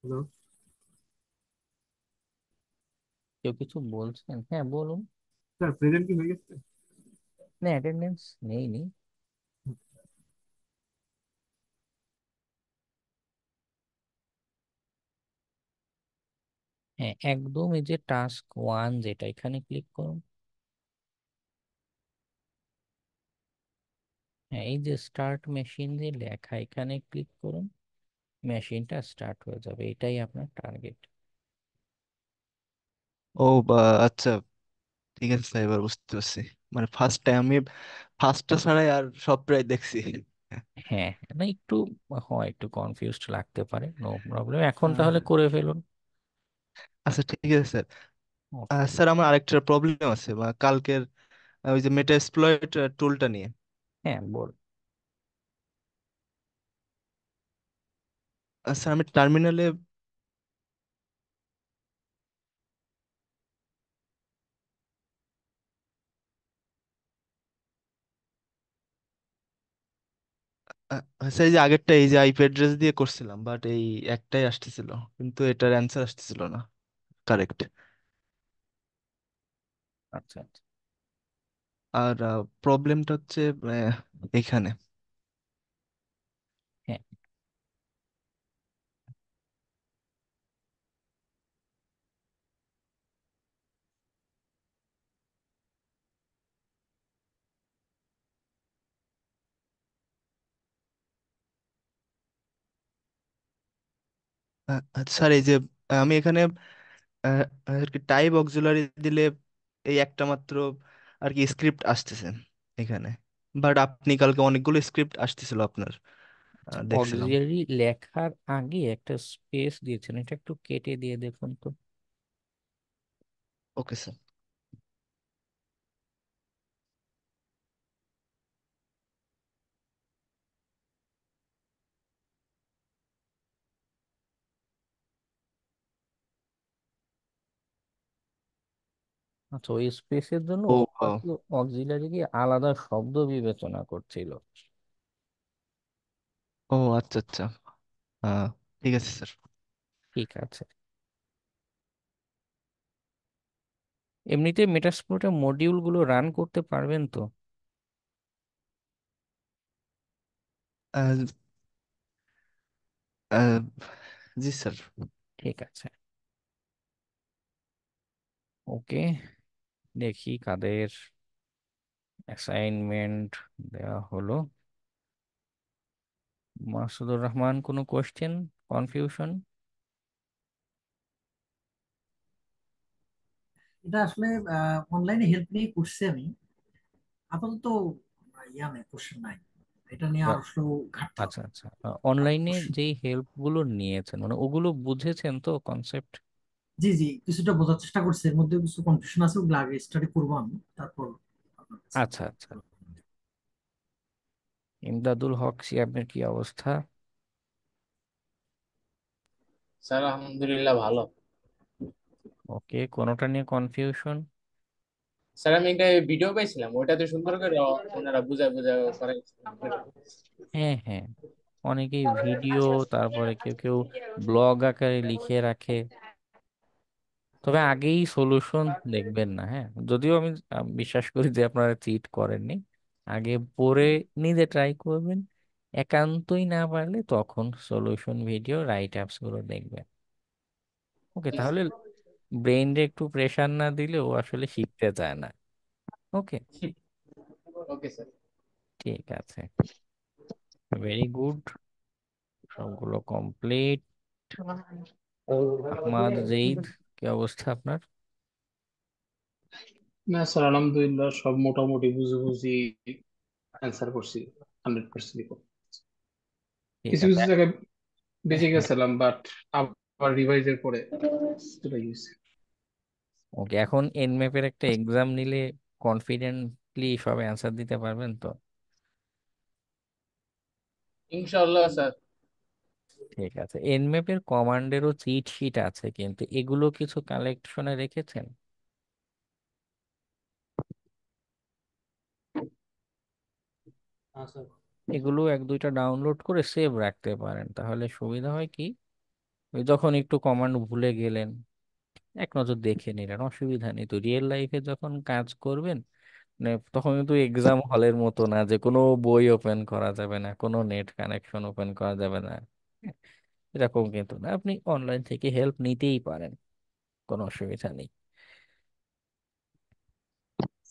হ্যালো কেউ কিছু বলছেন? হ্যাঁ বলুন। স্যার, প্রেজেন্ট কি হয়ে গেছে? না, অ্যাটেন্ডেন্স নেই। হ্যাঁ একদম, এই যে টাস্ক 1 যেটা এখানে ক্লিক করুন। হ্যাঁ, এই যে স্টার্ট মেশিন যে লেখা এখানে ক্লিক করুন, মেশিনটা স্টার্ট হয়ে যাবে, এটাই আপনার টার্গেট। ও বা আচ্ছা, ঠিক আছে স্যার, এবার বুঝতে পারছি। মানে ফার্স্ট টাইম আমি ফার্স্টটা ছাড়াই আর সব প্রায় দেখছি। হ্যাঁ না একটু হয়, একটু কনফিউজড লাগতে পারে, নো প্রবলেম। এখন তাহলে আহ, করে ফেলুন। আচ্ছা ঠিক আছে স্যার। ওকে। স্যার আমার আরেকটা প্রবলেম আছে বা কালকের ওই যে মেটা এক্সপ্লয়েট টুলটা নিয়ে। হ্যাঁ, বল। স্যার আমি টার্মিনালে স্যার এই যে আগেরটা এই যে আইপি অ্যাড্রেস দিয়ে করছিলাম, বাট এই একটাই আসতেছিল, কিন্তু এটার অ্যান্সার আসতেছিল না কারেক্ট। আচ্ছা আচ্ছা। আর প্রবলেমটা হচ্ছে এখানে। হ্যাঁ, স্যার এই যে আমি এখানে আর কি টাইপ অক্সিলারি দিলে এই একটা মাত্র আর কি স্ক্রিপ্ট আসতেছে এখানে, বাট আপনি কালকে অনেকগুলো স্ক্রিপ্ট আসতেছিল আপনার, আচ্ছা, দেখছিলাম। অক্সিলারি লেখার আগে একটা স্পেস দিয়েছেন, এটা একটু কেটে দিয়ে দেখুন তো। Okay sir. আচ্ছা, ওই স্পেসের জন্য ও ও ও আসলে অক্সিলারি কি আলাদা শব্দ বিবেচনা করছিল। ও আচ্ছা আচ্ছা। আহ, ঠিক আছে স্যার। ঠিক আছে। এমনিতে মেটাস্প্লয়েটে মডিউল গুলো রান করতে পারবেন তো? আহ, আহ, জি স্যার। ঠিক আছে। ওকে, দেখি কাদের অ্যাসাইনমেন্ট দেওয়া হলো। মাসুদুর রহমান, কোনো কোশ্চেন, কনফিউশন? এটা আসলে অনলাইনে হেল্প নিয়ে করছি আমি। আপাতত ইয়া নাই, কোশ্চেন নাই। এটা নিয়ে আর আসলে ঘাটতে আচ্ছা হবে। আচ্ছা, অনলাইনে Question- যেই হেল্প গুলো নিয়েছেন মানে ওগুলো বুঝেছেন তো কনসেপ্ট? জি জি, কিছুটা বোঝার চেষ্টা করছি, এর মধ্যে কিছু কনফিউশন আছে, ওগুলো আগে স্টাডি করবো আমি, তারপর আপনার কাছে আচ্ছা আচ্ছা। ইমদাদুল হক সিয়াবের কি অবস্থা? স্যার আলহামদুলিল্লাহ ভালো। ওকে, কোনোটা নিয়ে কনফিউশন? স্যার আমি একটা ভিডিও পাইছিলাম, ওইটাতে সুন্দর করে ওনারা বুঝায় বুঝায় করাইছিলেন। হ্যাঁ হ্যাঁ, অনেকেই ভিডিও, তারপরে কেউ কেউ ব্লগ আকারে লিখে রাখে। তবে আগেই সলিউশন দেখবেন না, হ্যাঁ, যদিও আমি বিশ্বাস করি যে আপনারা চিট করেননি। আগে পড়ে নিজে ট্রাই করবেন, একান্তই না পারলে তখন সলিউশন ভিডিও রাইট অ্যাপস গুলো দেখবেন। ওকে, তাহলে ব্রেইনরে একটু প্রেসার না দিলে ও আসলে শিখতে চায় না। ওকে, ওকে স্যার। ঠিক আছে, ভেরি গুড, সবগুলো কমপ্লিট। আহমাদ জঈদ, কি অবস্থা আপনার? না স্যার, আলহামদুলিল্লাহ সব মোটামুটি বুঝে বুঝি অ্যান্সার করছি 100%। ঠিক কিছু আছে। কিছু জায়গায় বেঁচে হ্যাঁ, গেছিলাম, বাট আবার রিভাইজের পরে চলে গেছে। ওকে, এখন এনম্যাপের একটা এক্সাম নিলে কনফিডেন্টলি সব অ্যান্সার দিতে পারবেন তো? ইনশাআল্লাহ স্যার। ঠিক আছে, এনম্যাপের কমান্ডেরও চিট শিট আছে, কিন্তু এগুলো কিছু কালেকশনে রেখেছেন? হ্যাঁ স্যার। এগুলো এক দুইটা ডাউনলোড করে সেভ রাখতে পারেন, তাহলে সুবিধা হয় কি, ওই যখন একটু কমান্ড ভুলে গেলেন এক নজর দেখে নিলেন, অসুবিধা নেই তো। রিয়েল লাইফে যখন কাজ করবেন মানে তখন কিন্তু এক্সাম হলের মতো না যে কোনো বই ওপেন করা যাবে না, কোনো নেট কানেকশন ওপেন করা যাবে না। হ্যাঁ, এরকম কিন্তু না, আপনি অনলাইন থেকে হেল্প নিতেই পারেন, কোনো অসুবিধা নেই।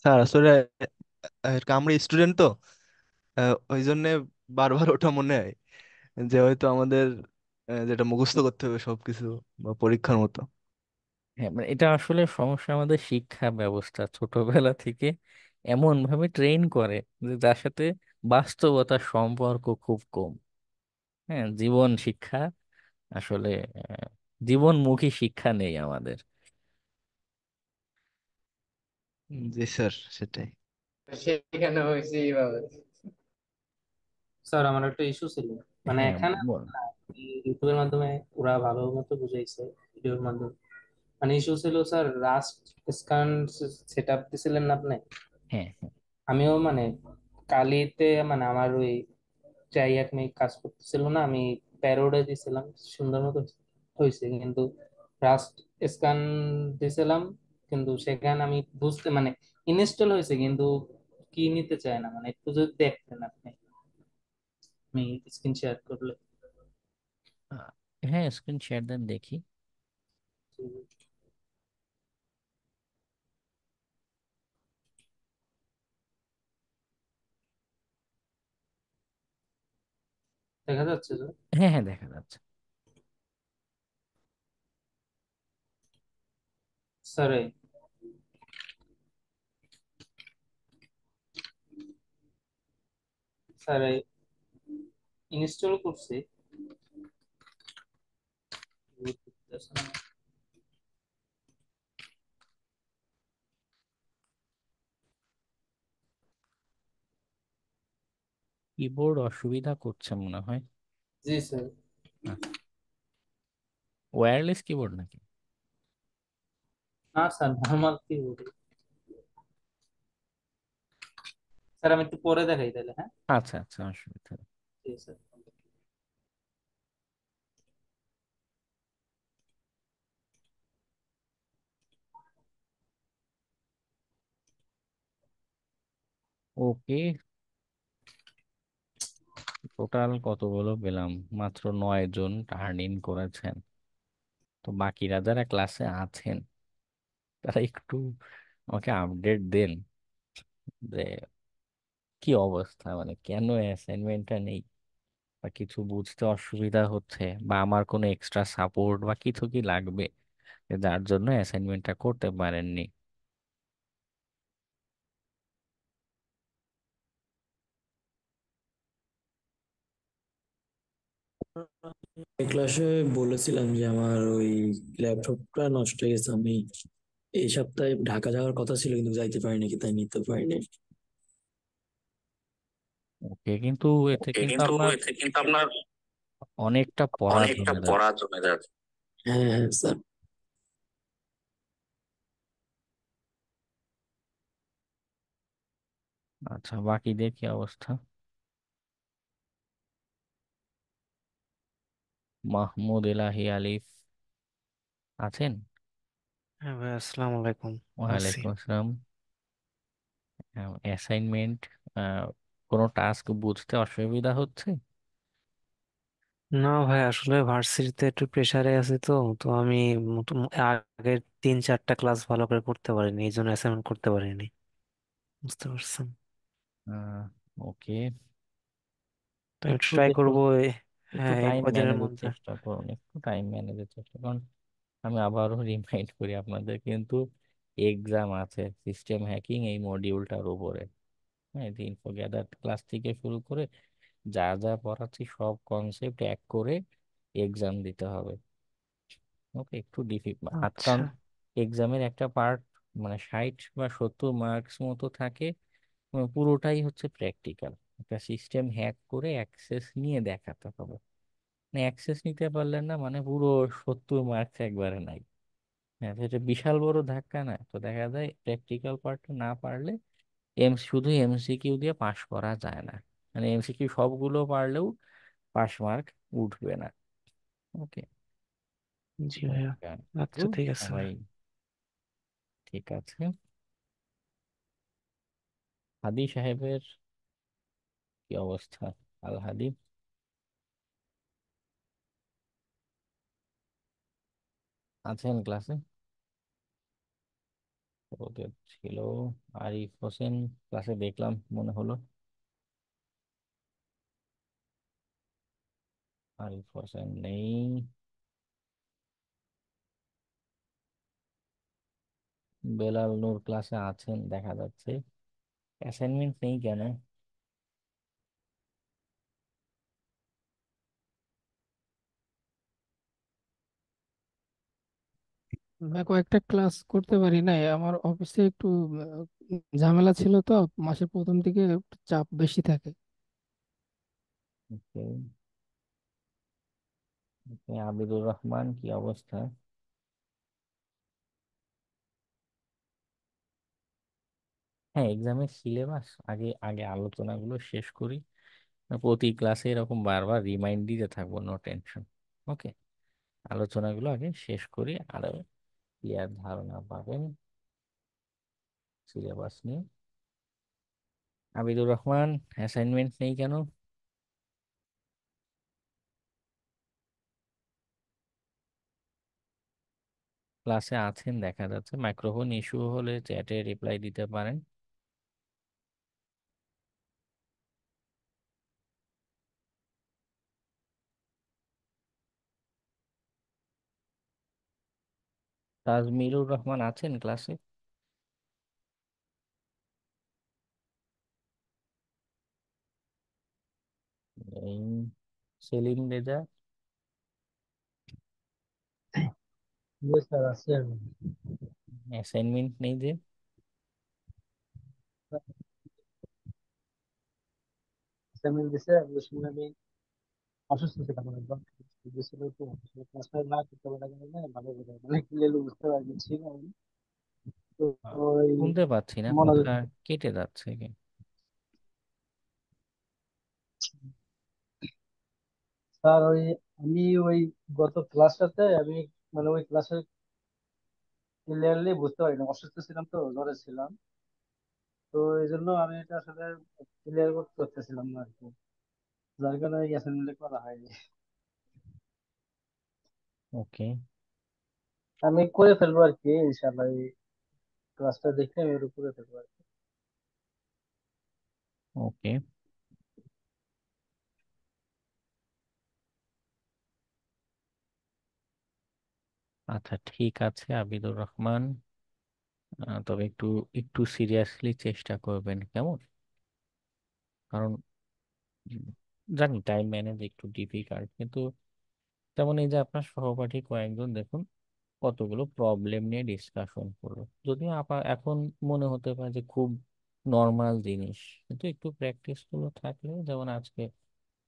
স্যার আসলে আমরা স্টুডেন্ট তো, ওই জন্য বারবার ওটা মনে হয় যে হয়তো আমাদের যেটা মুখস্থ করতে হবে সবকিছু বা পরীক্ষার মতো। হ্যাঁ, মানে এটা আসলে সমস্যা, আমাদের শিক্ষা ব্যবস্থা ছোটবেলা থেকে এমন ভাবে ট্রেন করে যে যার সাথে বাস্তবতার সম্পর্ক খুব কম। হ্যাঁ, জীবন শিক্ষা আসলে জীবনমুখী শিক্ষা নেই আমাদের। জি স্যার, সেটাই। সেখানে হয়েছে এইভাবে। স্যার আমার একটা ইস্যু ছিল, মানে হ্যাঁ, এখানে বল। ইউটিউবের মাধ্যমে ওরা ভালো মতো বুঝাইছে, ভিডিওর মাধ্যমে। মানে ইস্যু ছিল sir, rust scan set up দিছিলেন না আপনি? হ্যাঁ, হ্যাঁ। আমিও মানে কালিতে মানে আমার ওই ট্রাই একমি কাজ করতেছিল না, আমি প্যারোডে দিছিলাম, সুন্দর মতো হয়েছে, কিন্তু রাস্ট স্ক্যান দিছিলাম, কিন্তু সেখানে আমি বুঝতে মানে ইনস্টল হয়েছে কিন্তু কি নিতে চায় না, মানে একটু যদি দেখতেন আপনি, আমি স্ক্রিন শেয়ার করলে। আহ, হ্যাঁ, স্ক্রিন শেয়ার দেন দেখি। দেখা যাচ্ছে তো? হ্যাঁ, হ্যাঁ, দেখা যাচ্ছে। স্যার স্যার ইনস্টল করছি, বুঝতেছে না। কিবোর্ড অসুবিধা করছে মনে হয়। জি স্যার। ওয়্যারলেস কিবোর্ড নাকি? না স্যার, নর্মাল কি বলি স্যার, আমি একটু পরে দেখাই তাহলে, হ্যাঁ? আচ্ছা, আচ্ছা, অসুবিধা নেই। জি স্যার। ওকে, টোটাল কতগুলো পেলাম? মাত্র 9 জন টার্ন ইন করেছেন। তো বাকিরা যারা ক্লাসে আছেন তারা একটু আমাকে আপডেট দেন যে কি অবস্থা, মানে কেন অ্যাসাইনমেন্টটা নেই, বা কিছু বুঝতে অসুবিধা হচ্ছে, বা আমার কোনো এক্সট্রা সাপোর্ট বা কিছু কি লাগবে যে যার জন্য অ্যাসাইনমেন্টটা করতে পারেননি। ক্লাসে বলেছিলাম যে আমার ওই ল্যাপটপটা নষ্ট হয়ে গেছে। আমি এই সপ্তাহে ঢাকা যাওয়ার কথা ছিল, কিন্তু যাইতে পারিনি, কি তাই নিতে পারিনি। ওকে, কিন্তু এতে ওকে, কিন্তু কিন্তু আপনার এতে কিন্তু আপনার অনেকটা পড়া অনেকটা জমে পড়া যাচ্ছে। জমে যাচ্ছে। হ্যাঁ হ্যাঁ স্যার। আচ্ছা, বাকিদের কি অবস্থা? মাহমুদ এলাহি আলিফ আছেন? হ্যাঁ ভাই, আসসালামু আলাইকুম। আছি। ওয়ালাইকুম আসসালাম। অ্যাসাইনমেন্ট, কোনো টাস্ক বুঝতে অসুবিধা হচ্ছে? না ভাই, আসলে ভার্সিটিতে একটু প্রেসারে আছি, তো তো আমি আগের 3-4টা ক্লাস ভালো করে করতে পারিনি, এই জন্য অ্যাসাইনমেন্ট করতে পারিনি। বুঝতে পারছেন? ওকে, তো আমি একটু ট্রাই দেখুন, করবো একটু হ্যাঁ, এই টাইম কদিনের ম্যানেজের মধ্যে। চেষ্টা করুন, একটু টাইম ম্যানেজের চেষ্টা করুন। আমি আবারও রিমাইন্ড করি আপনাদের, কিন্তু এক্সাম আছে সিস্টেম হ্যাকিং এই মডিউলটার উপরে। হ্যাঁ, ইনফো গ্যাদার ক্লাস থেকে শুরু করে যা যা পড়াচ্ছি সব কনসেপ্ট এক করে এক্সাম দিতে হবে। ওকে, একটু ডিফিকাল্ট, কারণ আচ্ছা। এক্সামের একটা পার্ট মানে 60 বা 70 মার্কস মতো থাকে, পুরোটাই হচ্ছে প্র্যাকটিক্যাল। একটা সিস্টেম হ্যাক করে অ্যাক্সেস নিয়ে দেখাতে হবে। মানে অ্যাক্সেস নিতে পারলেন না মানে পুরো 70 মার্কস একবারে নাই। হ্যাঁ, তো এটা বিশাল বড় ধাক্কা না, তো দেখা যায় প্র্যাকটিক্যাল পার্টটা না পারলে শুধু এমসিকিউ দিয়ে পাশ করা যায় না। মানে এমসিকিউ সবগুলো পারলেও পাশ মার্ক উঠবে না। ওকে, জি ভাইয়া। আচ্ছা, ঠিক আছে সবাই ভাই। ঠিক আছে? হাদি সাহেবের কি অবস্থা? আল হাদি আছেন ক্লাসে? ওদের ছিল। আরিফ হোসেন ক্লাসে দেখলাম মনে হলো। আরিফ হোসেন নেই। বেলাল নূর ক্লাসে আছেন দেখা যাচ্ছে। অ্যাসাইনমেন্ট নেই কেন? কয়েকটা ক্লাস করতে পারি নাই, আমার অফিসে একটু ঝামেলা ছিল তো, মাসের প্রথম দিকে একটু চাপ বেশি থাকে। ওকে, আবিদুর রহমান কি অবস্থা? হ্যাঁ, এক্সামের সিলেবাস আগে আগে আলোচনাগুলো শেষ করি। প্রতি ক্লাসে এরকম বারবার রিমাইন্ড দিতে থাকবো, নো টেনশন। ওকে, আলোচনাগুলো আগে শেষ করি, আরো ক্লিয়ার ধারণা পাবেন সিলেবাস নিয়ে। আবিদুর রহমান, অ্যাসাইনমেন্ট নেই কেন? ক্লাসে আছেন দেখা যাচ্ছে, মাইক্রোফোন ইস্যু হলে চ্যাটে রিপ্লাই দিতে পারেন। তাজমিরুর রহমান আছেন ক্লাসে? এই সেলিম রেজা? জি স্যার, আছে। অ্যাসাইনমেন্ট নেই যে? অ্যাসাইনমেন্ট দিছে, ওই সময় আমি অসুস্থ ছিলাম একদম, দিছিল তো ক্লাসটা না করতে পারার কারণে ভালো করে মানে ক্লিয়ারলি বুঝতে পারছি না আমি। তো ওই শুনতে পাচ্ছি না, মনোযোগ, কথা কেটে যাচ্ছে কি? স্যার ওই আমি ওই গত ক্লাসটাতে আমি মানে ওই ক্লাসে ক্লিয়ারলি বুঝতে পারি না, অসুস্থ ছিলাম তো, জ্বরে ছিলাম। তো এই জন্য আমি এটা আসলে ক্লিয়ার করতে পারতেছিলাম না আর কি, যার কারণে এই অ্যাসাইনমেন্ট করা হয়নি। ওকে, আমি করে ফেলবো আর কি ইনশাআল্লাহ, এই ক্লাসটা দেখে আমি ওটা করে ফেলবো আর কি। ওকে, আচ্ছা ঠিক আছে আবিদুর রহমান। তবে একটু একটু সিরিয়াসলি চেষ্টা করবেন, কেমন? কারণ উম, জানি টাইম ম্যানেজ একটু ডিফিকাল্ট, কিন্তু তেমন এই যে আপনার সহপাঠী কয়েকজন দেখুন কতগুলো প্রবলেম নিয়ে ডিসকাশন করলো, যদিও এখন মনে হতে পারে যে খুব নর্মাল জিনিস, কিন্তু একটু প্র্যাকটিস গুলো থাকলে যেমন আজকে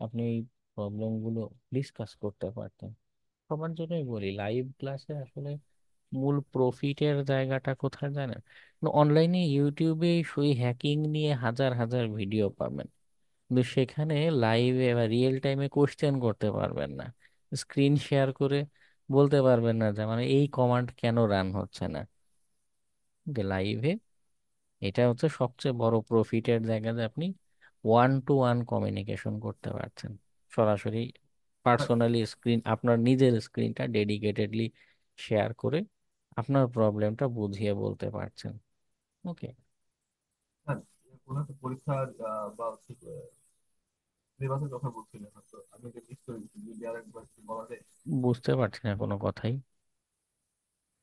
আপনি এই প্রবলেম গুলো ডিসকাস করতে পারতেন। সবার জন্যই বলি, লাইভ ক্লাসে আসলে মূল প্রফিটের জায়গাটা কোথায় জানেন? অনলাইনে ইউটিউবে ওই হ্যাকিং নিয়ে হাজার হাজার ভিডিও পাবেন, কিন্তু সেখানে লাইভে বা রিয়েল টাইমে কোশ্চেন করতে পারবেন না, স্ক্রিন শেয়ার করে বলতে পারবেন না যে মানে এই কমান্ড কেন রান হচ্ছে না। লাইভে এটা হচ্ছে সবচেয়ে বড় প্রফিটের জায়গা, যে আপনি ওয়ান টু ওয়ান কমিউনিকেশন করতে পারছেন সরাসরি, পার্সোনালি স্ক্রিন, আপনার নিজের স্ক্রিনটা ডেডিকেটেডলি শেয়ার করে আপনার প্রবলেমটা বুঝিয়ে বলতে পারছেন। ওকে, হ্যাঁ, কোনো একটা পরীক্ষার বা হচ্ছে সিলেবাসের কথা বলছিলেন হয়তো, আমি এটা মিস করে গেছি, যদি আরেকবার একটু বলা যায়। বুঝতে পারছি না কোনো কথাই।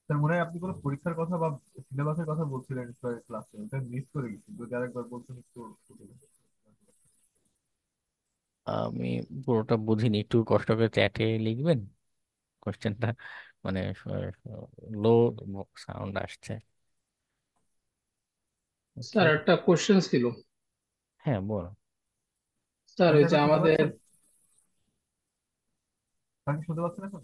তার মনে হয় আপনি কোনো পরীক্ষার কথা বা সিলেবাসের কথা বলছিলেন ক্লাসে, ওটা মিস করে গেছি, যদি আরেকবার বলতেন একটু সুবিধা হতো। আমি পুরোটা বুঝিনি, একটু কষ্ট করে চ্যাটে লিখবেন কোশ্চেনটা, মানে লো সাউন্ড আসছে। ওকে, স্যার একটা কোশ্চেন ছিল। হ্যাঁ বল। স্যার আমি ওই যে এখন শুনতে আমাদের, পাচ্ছেন? আপনি শুনতে পাচ্ছেন এখন?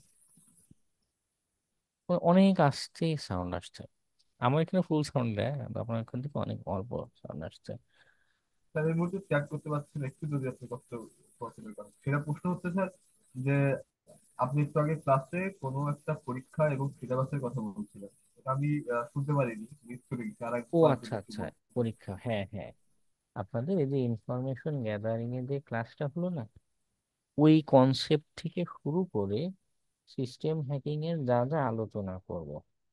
অনেক আসছে সাউন্ড আসছে, আমার এখানে ফুল সাউন্ড দেয়, কিন্তু আপনার এখান থেকে অনেক অল্প সাউন্ড আসছে। স্যার এই মুহূর্তে ত্যাগ করতে পারছেন একটু, যদি আপনি কষ্ট পছন্দ করেন। সেটা প্রশ্ন হচ্ছে স্যার, যে আপনি একটু আগে ক্লাসে কোনো একটা পরীক্ষা এবং সিলেবাসের কথা বলছিলেন, এটা আমি শুনতে পারিনি, মিস করে গেছি, আর ও একবার আচ্ছা যদি একটু আচ্ছা, বলতেন। পরীক্ষা, হ্যাঁ হ্যাঁ, আপনাদের এই যে ইনফরমেশন গ্যাদারিং এর যে ক্লাসটা হলো না, ওই কনসেপ্ট থেকে শুরু করে সিস্টেম হ্যাকিং এর যা যা আলোচনা করব,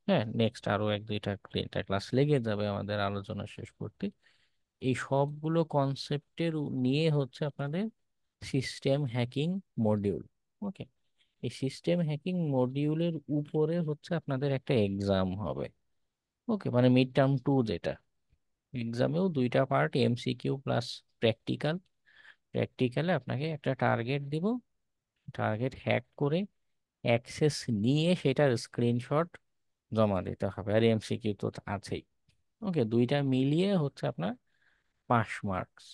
হ্যাঁ নেক্সট আরো এক দুইটা তিনটা ক্লাস লেগে যাবে আমাদের আলোচনা শেষ করতে, এই সবগুলো কনসেপ্টের নিয়ে হচ্ছে আপনাদের সিস্টেম হ্যাকিং মডিউল। ওকে, এই সিস্টেম হ্যাকিং মডিউলের উপরে হচ্ছে আপনাদের একটা এক্সাম হবে। ওকে, মানে মিড টার্ম টু যেটা, এক্সামেও দুইটা পার্ট, এমসিকিউ প্লাস প্র্যাকটিক্যাল। প্র্যাকটিক্যালে আপনাকে একটা টার্গেট দিব, টার্গেট হ্যাক করে অ্যাক্সেস নিয়ে সেটার স্ক্রিনশট জমা দিতে হবে, আর এমসিকিউ তো আছেই। ওকে, দুইটা মিলিয়ে হচ্ছে আপনার 5 মার্কস।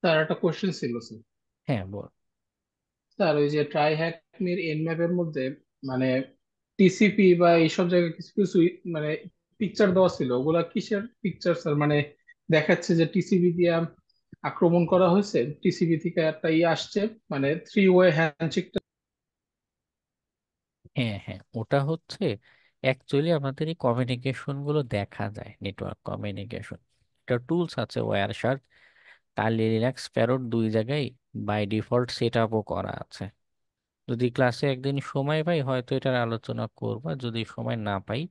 স্যার একটা কোশ্চেন ছিল স্যার। হ্যাঁ, বল। স্যার ওই যে ট্রাই হ্যাকমির এনম্যাপের মধ্যে মানে টিসিপি বা এইসব জায়গায় কিছু কিছু মানে পিকচার দেওয়া ছিল, ওগুলা কিসের পিকচার স্যার? মানে দেখাচ্ছে যে টিসিবি দিয়ে আক্রমণ করা হয়েছে, টিসিবি থেকে একটা আসছে, মানে 3 ওয়ে হ্যান্ডশেক। হ্যাঁ হ্যাঁ, ওটা হচ্ছে অ্যাকচুয়ালি আপনাদের এই কমিউনিকেশন গুলো দেখা যায়, নেটওয়ার্ক কমিউনিকেশন। একটা টুলস আছে ওয়্যারশার্ক, টালি লিনাক্স প্যারট, দুই জায়গায় বাই ডিফল্ট সেট আপও করা আছে। যদি ক্লাসে একদিন সময় পাই হয়তো এটার আলোচনা করব, আর যদি সময় না পাই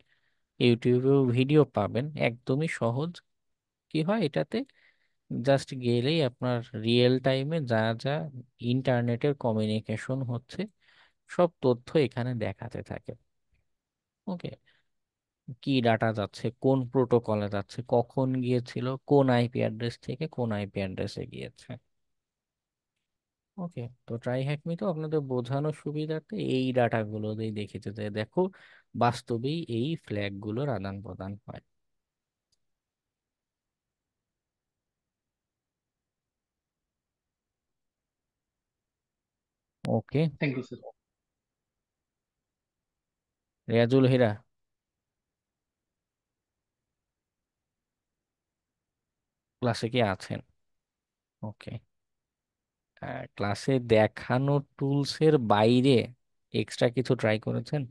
ইউটিউবেও ভিডিও পাবেন, একদমই সহজ। কি হয় এটাতে, জাস্ট গেলেই আপনার রিয়েল টাইমে যা যা ইন্টারনেটের কমিউনিকেশন হচ্ছে সব তথ্য এখানে দেখাতে থাকে। ওকে, কি ডাটা যাচ্ছে, কোন প্রোটোকলে যাচ্ছে, কখন গিয়েছিল, কোন আইপি অ্যাড্রেস থেকে কোন আইপি অ্যাড্রেসে গিয়েছে। ওকে, তো ট্রাই হ্যাকমি তো আপনাদের বোঝানোর সুবিধার্থে এই ডাটাগুলো দিয়ে দেখিতে যে দেখো বাস্তবেই এই ফ্ল্যাগ গুলোর আদান প্রদান হয়। ওকে, থ্যাংক ইউ স্যার। রেয়াজুল হেরা, ক্লাসে কি আছেন? ওকে, ক্লাসে দেখানো টুলসের বাইরে এক্সট্রা কিছু ট্রাই করেছেন?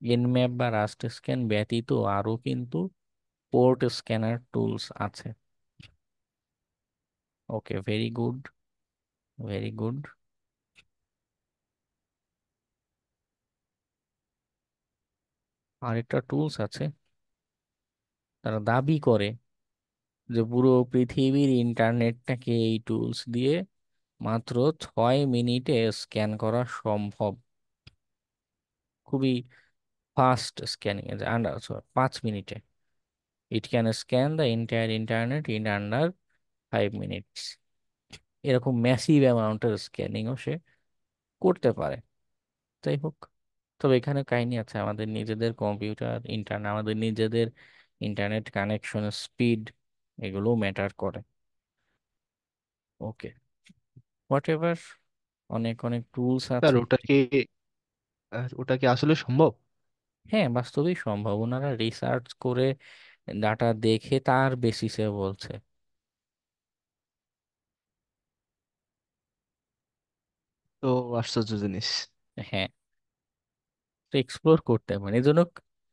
এনম্যাপ বা রাস্ট স্ক্যান ব্যতীত আরো কিন্তু পোর্ট স্ক্যানার টুলস আছে। ওকে, ভেরি গুড, ভেরি গুড। আরেকটা টুলস আছে, তারা দাবি করে যে পুরো পৃথিবীর ইন্টারনেটটাকে এই টুলস দিয়ে মাত্র 6 মিনিটে স্ক্যান করা সম্ভব। খুবই ফাস্ট স্ক্যানিং এ, আন্ডার 5 মিনিটে it can scan the entire internet in under 5 minutes. এরকম ম্যাসিভ অ্যামাউন্টের স্ক্যানিংও সে করতে পারে। যাই হোক, তবে এখানে কাহিনী আছে, আমাদের নিজেদের কম্পিউটার ইন্টারনেট, আমাদের নিজেদের ইন্টারনেট কানেকশন স্পিড, এগুলো ম্যাটার করে। ওকে, হোয়াট এভার, অনেক অনেক টুলস স্যার আছে। ওটা কি আসলে সম্ভব? হ্যাঁ, বাস্তবেই সম্ভব, ওনারা রিসার্চ করে ডাটা দেখে তার বেসিসে বলছে। তো আশ্চর্য জিনিস। হ্যাঁ, তো এক্সপ্লোর করতে পারেন, এই জন্য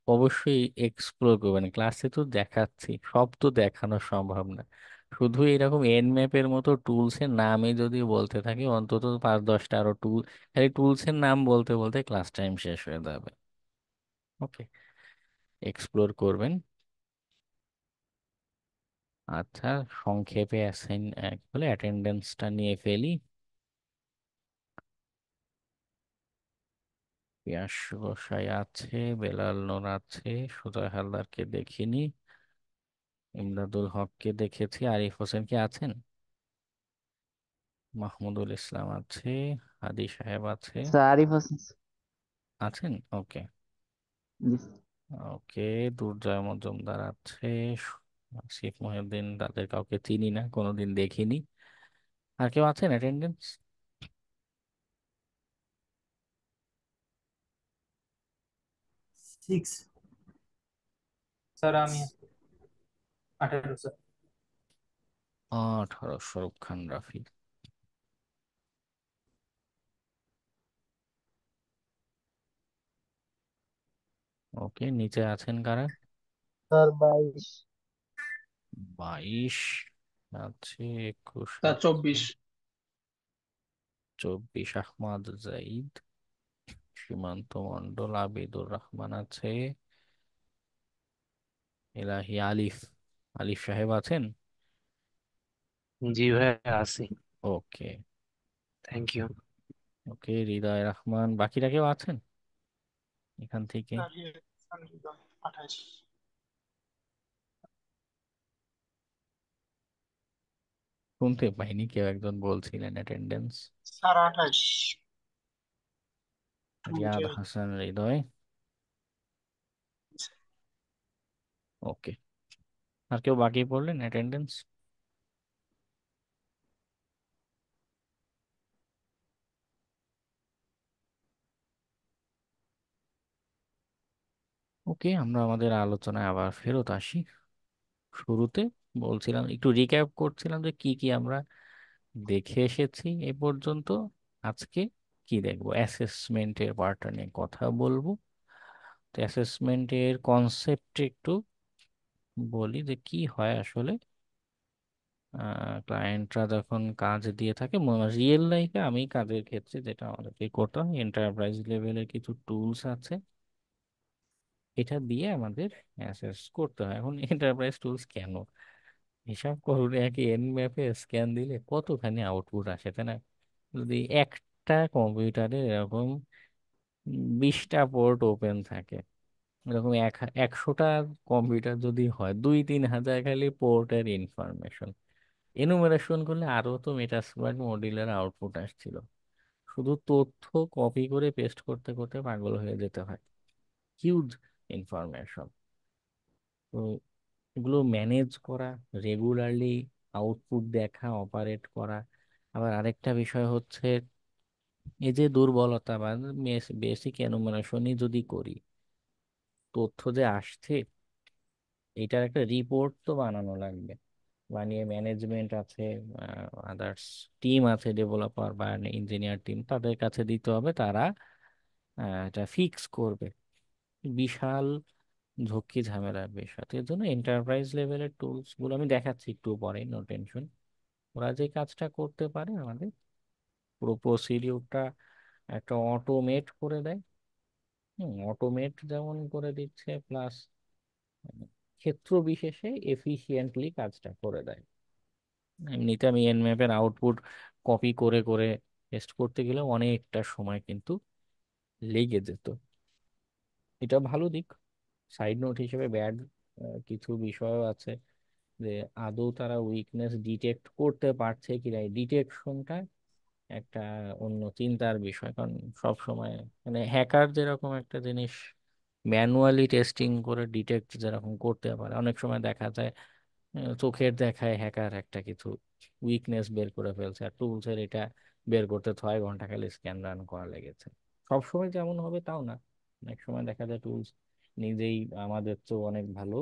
অবশ্যই এক্সপ্লোর করবেন। ক্লাসে তো দেখাচ্ছি, সব তো দেখানো সম্ভব না। শুধু এরকম এন ম্যাপের মতো টুলসের নামে যদি বলতে থাকি অন্তত 5-10টা আরো টুল, খালি টুলসের নাম বলতে বলতে ক্লাস টাইম শেষ হয়ে যাবে। ওকে, এক্সপ্লোর করবেন। আচ্ছা, সংক্ষেপে অ্যাসাইন বলে অ্যাটেন্ডেন্সটা নিয়ে ফেলি। পিয়াস গোসাই আছে, বেলাল নূর আছে, সুজয় হালদারকে দেখিনি, ইমদাদুল হককে দেখেছি, আরিফ হোসেন কি আছেন, মাহমুদুল ইসলাম আছে, হাদি সাহেব আছে। স্যার আরিফ হোসেন। আছেন, ওকে। জি। ওকে, দুর্জয় মজুমদার আছে, আসিফ মহিউদ্দিন, তাদের কাউকে চিনি না, কোনোদিন দেখিনি। আর কেউ আছেন অ্যাটেন্ডেন্স? 6। স্যার আমি 18 স্যার। 18, শরুখ খান রাফি। ওকে, নিচে আছেন কারা? স্যার 22। 22 আছে, 21 স্যার আছে, 24। 24 আহমদ জাইদ, সীমান্ত মন্ডল, আবিদুর রহমান আছে, এলাহি আলিফ, আলিফ সাহেব আছেন? জি ভাই, আছি। Okay. Thank you. Okay, Hriday Rahman, বাকিরা কেউ আছেন এখান থেকে? স্যার 28। শুনতে পাইনি, কেউ একজন বলছিলেন অ্যাটেন্ডেন্স। স্যার 28 রিয়াদ 28 হাসান হৃদয়। ওকে, আর কেউ বাকি পড়লেন অ্যাটেন্ডেন্স? ওকে, আমরা আমাদের আলোচনায় আবার ফেরত আসি। শুরুতে বলছিলাম, একটু রিক্যাপ করছিলাম যে কি কি আমরা দেখে এসেছি এ পর্যন্ত। আজকে কি দেখবো, অ্যাসেসমেন্টের পার্টটা নিয়ে কথা বলবো। তো অ্যাসেসমেন্টের কনসেপ্ট একটু বলি যে কি হয় আসলে। ক্লায়েন্টরা যখন কাজ দিয়ে থাকে রিয়েল লাইফে, আমি কাজের ক্ষেত্রে যেটা আমাদেরকে করতাম, এন্টারপ্রাইজ লেভেলের কিছু টুলস আছে, এটা দিয়ে আমাদের অ্যাসেস করতে হয়। এখন এন্টারপ্রাইজ টুলস কেন, হিসাব করুন, এক এন ম্যাপে স্ক্যান দিলে কতখানি আউটপুট আসে, তাই না? যদি একটা কম্পিউটারে এরকম 20টা পোর্ট ওপেন থাকে, এরকম 100টা কম্পিউটার যদি হয়, 2-3 হাজার খালি পোর্টের ইনফরমেশন এনুমারেশন করলে আরো তো মেটাস্প্লয়েড মডিউলের আউটপুট আসছিল। শুধু তথ্য কপি করে পেস্ট করতে করতে পাগল হয়ে যেতে হয়, হিউজ ইনফরমেশন। তো এগুলো ম্যানেজ করা, রেগুলারলি আউটপুট দেখা, অপারেট করা। আবার আরেকটা বিষয় হচ্ছে, এই যে দুর্বলতা বা বেসিক এনুমারেশনই যদি করি, তথ্য যে আসছে এটার একটা রিপোর্ট তো বানানো লাগবে। বানিয়ে ম্যানেজমেন্ট আছে, আদার্স টিম আছে, ডেভেলপার বা ইঞ্জিনিয়ার টিম, তাদের কাছে দিতে হবে, তারা এটা ফিক্স করবে। বিশাল ঝক্কি ঝামেলার বিষয়। তো এর জন্য এন্টারপ্রাইজ লেভেলের টুলস গুলো আমি দেখাচ্ছি একটু পরে, নো টেনশন। ওরা যে কাজটা করতে পারে, আমাদের পুরো প্রসিডিউরটা একটা অটোমেট করে দেয়। অটোমেট যেমন করে দিচ্ছে, প্লাস ক্ষেত্র বিশেষে এফিশিয়েন্টলি কাজটা করে দেয়। এমনিতে আমি এনম্যাপের আউটপুট কপি করে করে টেস্ট করতে গেলে অনেকটা সময় কিন্তু লেগে যেত। এটা ভালো দিক। সাইড নোট হিসেবে ব্যাড কিছু বিষয়ও আছে, যে আদৌ তারা উইকনেস ডিটেক্ট করতে পারছে কিনা, এই ডিটেকশনটা একটা অন্য চিন্তার বিষয়। কারণ সব সময় মানে হ্যাকার যেরকম একটা জিনিস ম্যানুয়ালি টেস্টিং করে ডিটেক্ট যেরকম করতে পারে, অনেক সময় দেখা যায় চোখের দেখায় হ্যাকার একটা কিছু উইকনেস বের করে ফেলছে, আর টুলসের এটা বের করতে 6 ঘন্টা খালি স্ক্যান রান করা লেগেছে। সবসময় যেমন হবে তাও না, অনেক সময় দেখা যায় টুলস নিজেই আমাদের চেয়ে অনেক ভালো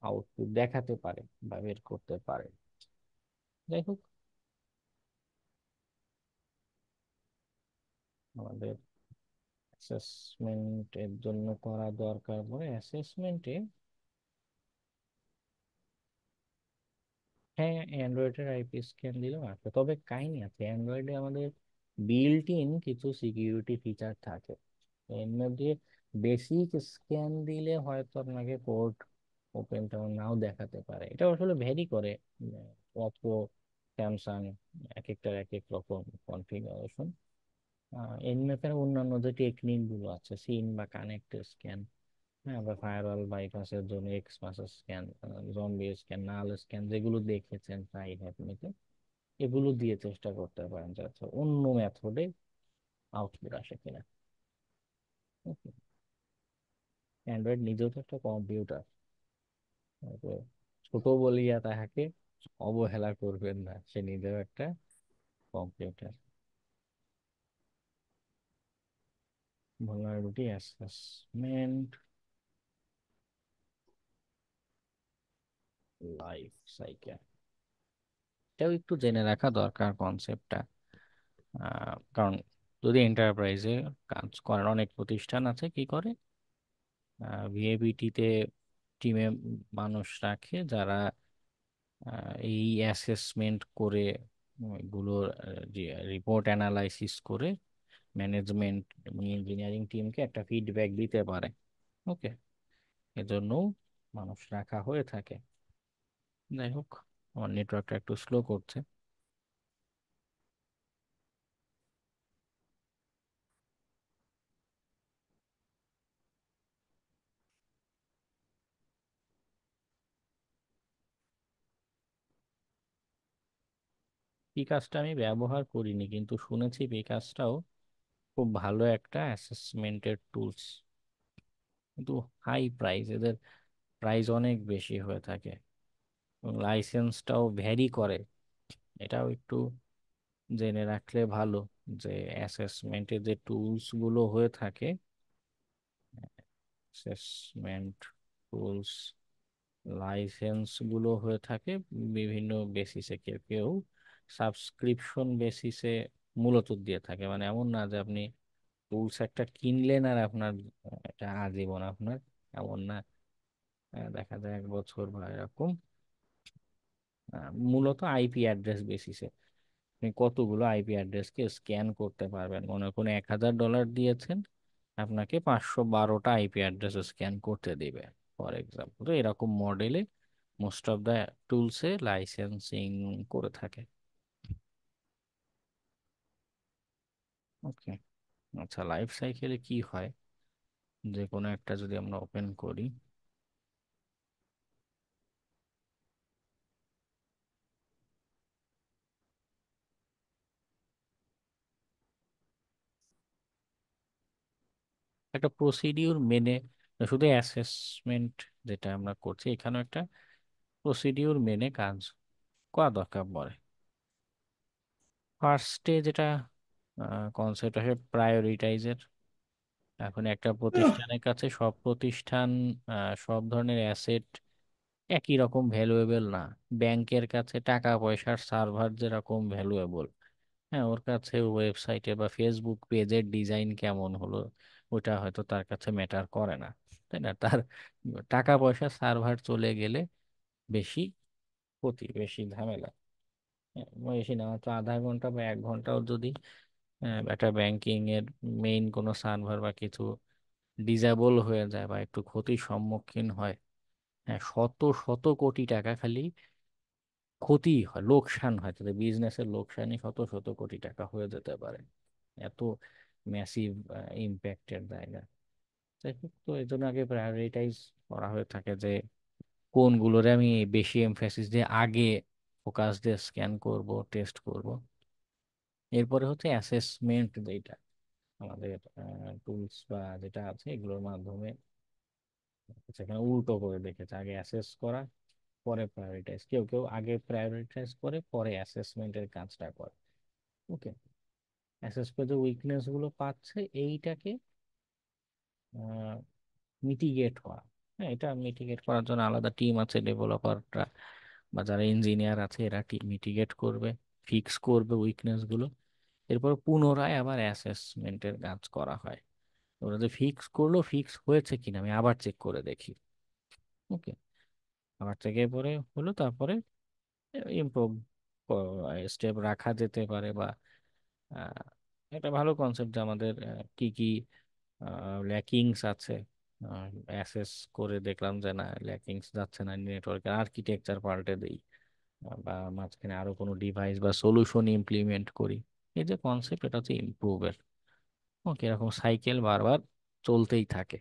আউটপুট দেখাতে পারে বা বের করতে পারে। যাই হোক, আমাদের অ্যাসেসমেন্টের জন্য করা দরকার পড়ে অ্যাসেসমেন্টে, হ্যাঁ অ্যান্ড্রয়েডের আইপি স্ক্যান দিলেও আছে, তবে কাহিনী আছে অ্যান্ড্রয়েডে আমাদের বিল্ট ইন কিছু সিকিউরিটি ফিচার থাকে। এর মধ্যে বেসিক স্ক্যান দিলে হয়তো আপনাকে পোর্ট ওপেনটা নাও দেখাতে পারে। এটা আসলে ভ্যারি করে, অপো, স্যামসাং, এক একটার এক এক রকম কনফিগারেশন। এনএফের অন্যান্য যে টেকনিক গুলো আছে, সিন বা কানেক্ট স্ক্যান, হ্যাঁ, বা ফায়ারওয়াল বাইপাসের জন্য এক্স মাস স্ক্যান, জম্বি স্ক্যান, নাল স্ক্যান, যেগুলো দেখেছেন প্রায় হ্যাকনিতে, এগুলো দিয়ে চেষ্টা করতে পারেন যে আচ্ছা অন্য মেথডে আউটপুট আসে কিনা। অ্যান্ড্রয়েড নিজেও তো একটা কম্পিউটার, ছোট বলিয়া তাহাকে অবহেলা করবেন না, সে নিজেও একটা computer. vulnerability assessment life cycle, এটাও একটু জেনে রাখা দরকার কনসেপ্টটা। কারণ যদি এন্টারপ্রাইজে কাজ করার অনেক প্রতিষ্ঠান আছে কি করে, ভিএবিটিতে টিমে মানুষ রাখে যারা এই অ্যাসেসমেন্ট করে, এগুলোর রিপোর্ট অ্যানালাইসিস করে ম্যানেজমেন্ট এবং ইঞ্জিনিয়ারিং টিমকে একটা ফিডব্যাক দিতে পারে। ওকে, এজন্য মানুষ রাখা হয়ে থাকে। যাই হোক, আমার নেটওয়ার্কটা একটু স্লো করছে। পিকাসটা আমি ব্যবহার করিনি, কিন্তু শুনেছি পিকাসটাও খুব ভালো একটা অ্যাসেসমেন্টের টুলস, কিন্তু হাই প্রাইস, এদের প্রাইস অনেক বেশি হয়ে থাকে, লাইসেন্সটাও ভ্যারি করে। এটাও একটু জেনে রাখলে ভালো, যে অ্যাসেসমেন্টের যে টুলস গুলো হয়ে থাকে, অ্যাসেসমেন্ট টুলস লাইসেন্স গুলো হয়ে থাকে বিভিন্ন বেসিসে, কেউ কেউ সাবস্ক্রিপশন বেসিসে মূলত দিয়ে থাকে। মানে এমন না যে আপনি টুলস একটা কিনলেন আর আপনার এটা আজীবন আপনার, এমন না। দেখা যায় 1 বছর বা এরকম। মূলত আইপি অ্যাড্রেস বেসিসে আপনি কতগুলো আইপি অ্যাড্রেসকে স্ক্যান করতে পারবেন। মনে করুন $1000 দিয়েছেন, আপনাকে 512টা আইপি অ্যাড্রেস স্ক্যান করতে দিবে, ফর এক্সাম্পল। তো এরকম মডেলে মোস্ট অফ দ্য টুলসে লাইসেন্সিং করে থাকে। ওকে, আচ্ছা, লাইফ সাইকেলে কি হয়, যে কোনো একটা যদি আমরা ওপেন করি, একটা প্রসিডিউর মেনে, শুধু অ্যাসেসমেন্ট যেটা আমরা করছি এখানেও একটা প্রসিডিউর মেনে কাজ করা দরকার পড়ে। ফার্স্টে যেটা কনসেপ্ট আসে প্রায়োরিটাইজের। এখন একটা প্রতিষ্ঠানের কাছে সব প্রতিষ্ঠান সব ধরনের অ্যাসেট একই রকম ভ্যালুয়েবল না। ব্যাংকের কাছে টাকা পয়সার সার্ভার যেরকম ভ্যালুয়েবল, হ্যাঁ, ওর কাছে ওয়েবসাইটে বা ফেসবুক পেজের ডিজাইন কেমন হলো ওটা হয়তো তার কাছে ম্যাটার করে না, তাই না? তার টাকা পয়সা সার্ভার চলে গেলে বেশি ক্ষতি, বেশি ঝামেলা। হ্যাঁ, বেশি না, মাত্র আধা ঘন্টা বা 1 ঘন্টাও যদি একটা ব্যাংকিং এর মেইন কোনো সার্ভার বা কিছু ডিজেবল হয়ে যায় বা একটু ক্ষতির সম্মুখীন হয়, হ্যাঁ, শত শত কোটি টাকা খালি ক্ষতি হয়, লোকসান হয়, তাদের বিজনেসের লোকসানই শত শত কোটি টাকা হয়ে যেতে পারে। এত ম্যাসিভ ইম্প্যাক্টের জায়গা। যাই হোক, তো এই জন্য আগে প্রায়োরিটাইজ করা হয়ে থাকে যে কোনগুলোরে আমি বেশি এমফেসিস দিয়ে আগে ফোকাস দিয়ে স্ক্যান করব, টেস্ট করব। এরপরে হচ্ছে অ্যাসেসমেন্ট, যেটা আমাদের টুলস বা যেটা আছে এগুলোর মাধ্যমে সেখানে উল্টো করে দেখেছে, আগে অ্যাসেস করা পরে প্রায়োরিটাইজ, কেউ কেউ আগে প্রায়োরিটাইজ করে পরে অ্যাসেসমেন্টের কাজটা করে। ওকে, অ্যাসেস করে যে উইকনেস গুলো পাচ্ছে এইটাকে মিটিগেট হওয়া। হ্যাঁ, এটা মিটিগেট করার জন্য আলাদা টিম আছে, ডেভেলপাররা বা যারা ইঞ্জিনিয়ার আছে এরা টিম মিটিগেট করবে, ফিক্স করবে উইকনেস গুলো। এরপর পুনরায় আবার অ্যাসেসমেন্টের কাজ করা হয়। ওরা যে ফিক্স করলো, ফিক্স হয়েছে কিনা আমি আবার চেক করে দেখি। ওকে, আবার চেকের পরে হলো, তারপরে ইমপ্রুভ স্টেপ রাখা যেতে পারে। বা আহ, একটা ভালো কনসেপ্ট যে আমাদের কি কি ল্যাকিংস আছে, অ্যাসেস করে দেখলাম যে না, ল্যাকিংস যাচ্ছে না, নেটওয়ার্কের আর্কিটেকচার পাল্টে দেই, বা মাঝখানে আরো কোনো ডিভাইস বা সলিউশন ইমপ্লিমেন্ট করি। এই যে কনসেপ্ট, এটা হচ্ছে ইমপ্রুভের। ওকে, এরকম সাইকেল বারবার চলতেই থাকে।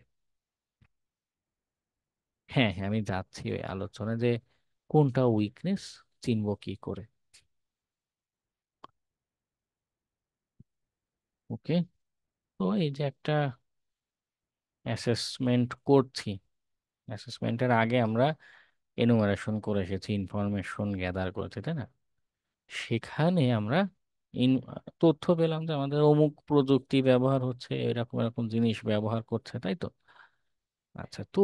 হ্যাঁ হ্যাঁ, আমি যাচ্ছি ওই আলোচনা, যে কোনটা উইকনেস চিনবো কি করে। ওকে, তো এই যে একটা অ্যাসেসমেন্ট করছি, অ্যাসেসমেন্টের আগে আমরা এনুমারেশন করে এসেছি, ইনফরমেশন গ্যাদার করেছি, তাই না? সেখানে আমরা ইন তথ্য পেলাম যে আমাদের অমুক প্রযুক্তি ব্যবহার হচ্ছে, এরকম এরকম জিনিস ব্যবহার করছে, তাই তো? আচ্ছা, তো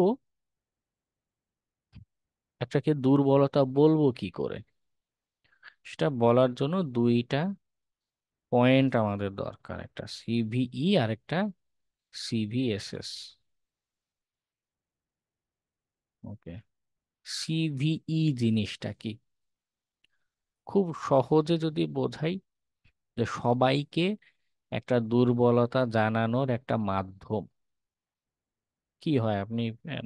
একটাকে দুর্বলতা বলবো কি করে, সেটা বলার জন্য দুইটা পয়েন্ট আমাদের দরকার, একটা সিভিই আর একটা সিভিএসএস। ওকে, সিভিই জিনিসটা কি, খুব সহজে যদি বোঝাই, যে সবাইকে একটা দুর্বলতা জানানোর একটা মাধ্যম। কি হয়, আপনি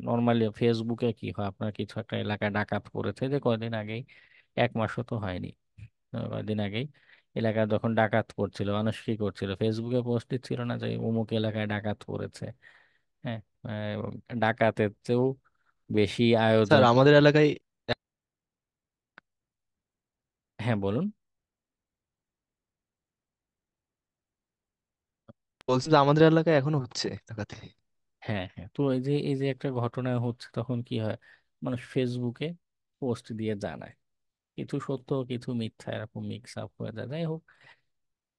নর্মালি ফেসবুকে কি হয়, আপনার কিছু একটা এলাকায় ডাকাত পড়েছে, যে কয়দিন আগেই, 1 মাসও তো হয়নি, কয়দিন আগেই এলাকায় যখন ডাকাত পড়ছিল, মানুষ কি করছিল, ফেসবুকে পোস্ট দিচ্ছিল না যে অমুক এলাকায় ডাকাত পড়েছে। হ্যাঁ, এবং ডাকাতের চেয়েও বেশি স্যার আয়োজন। আমাদের এলাকায় হ্যাঁ, বলুন। বলছি যে আমাদের এলাকায় এখনো হচ্ছে ডাকাতি। হ্যাঁ হ্যাঁ, তো এই যে একটা ঘটনা হচ্ছে, তখন কি হয়, মানুষ ফেসবুকে পোস্ট দিয়ে জানায়, কিছু সত্য কিছু মিথ্যা এরকম মিক্স আপ হয়ে যায়। যাই হোক,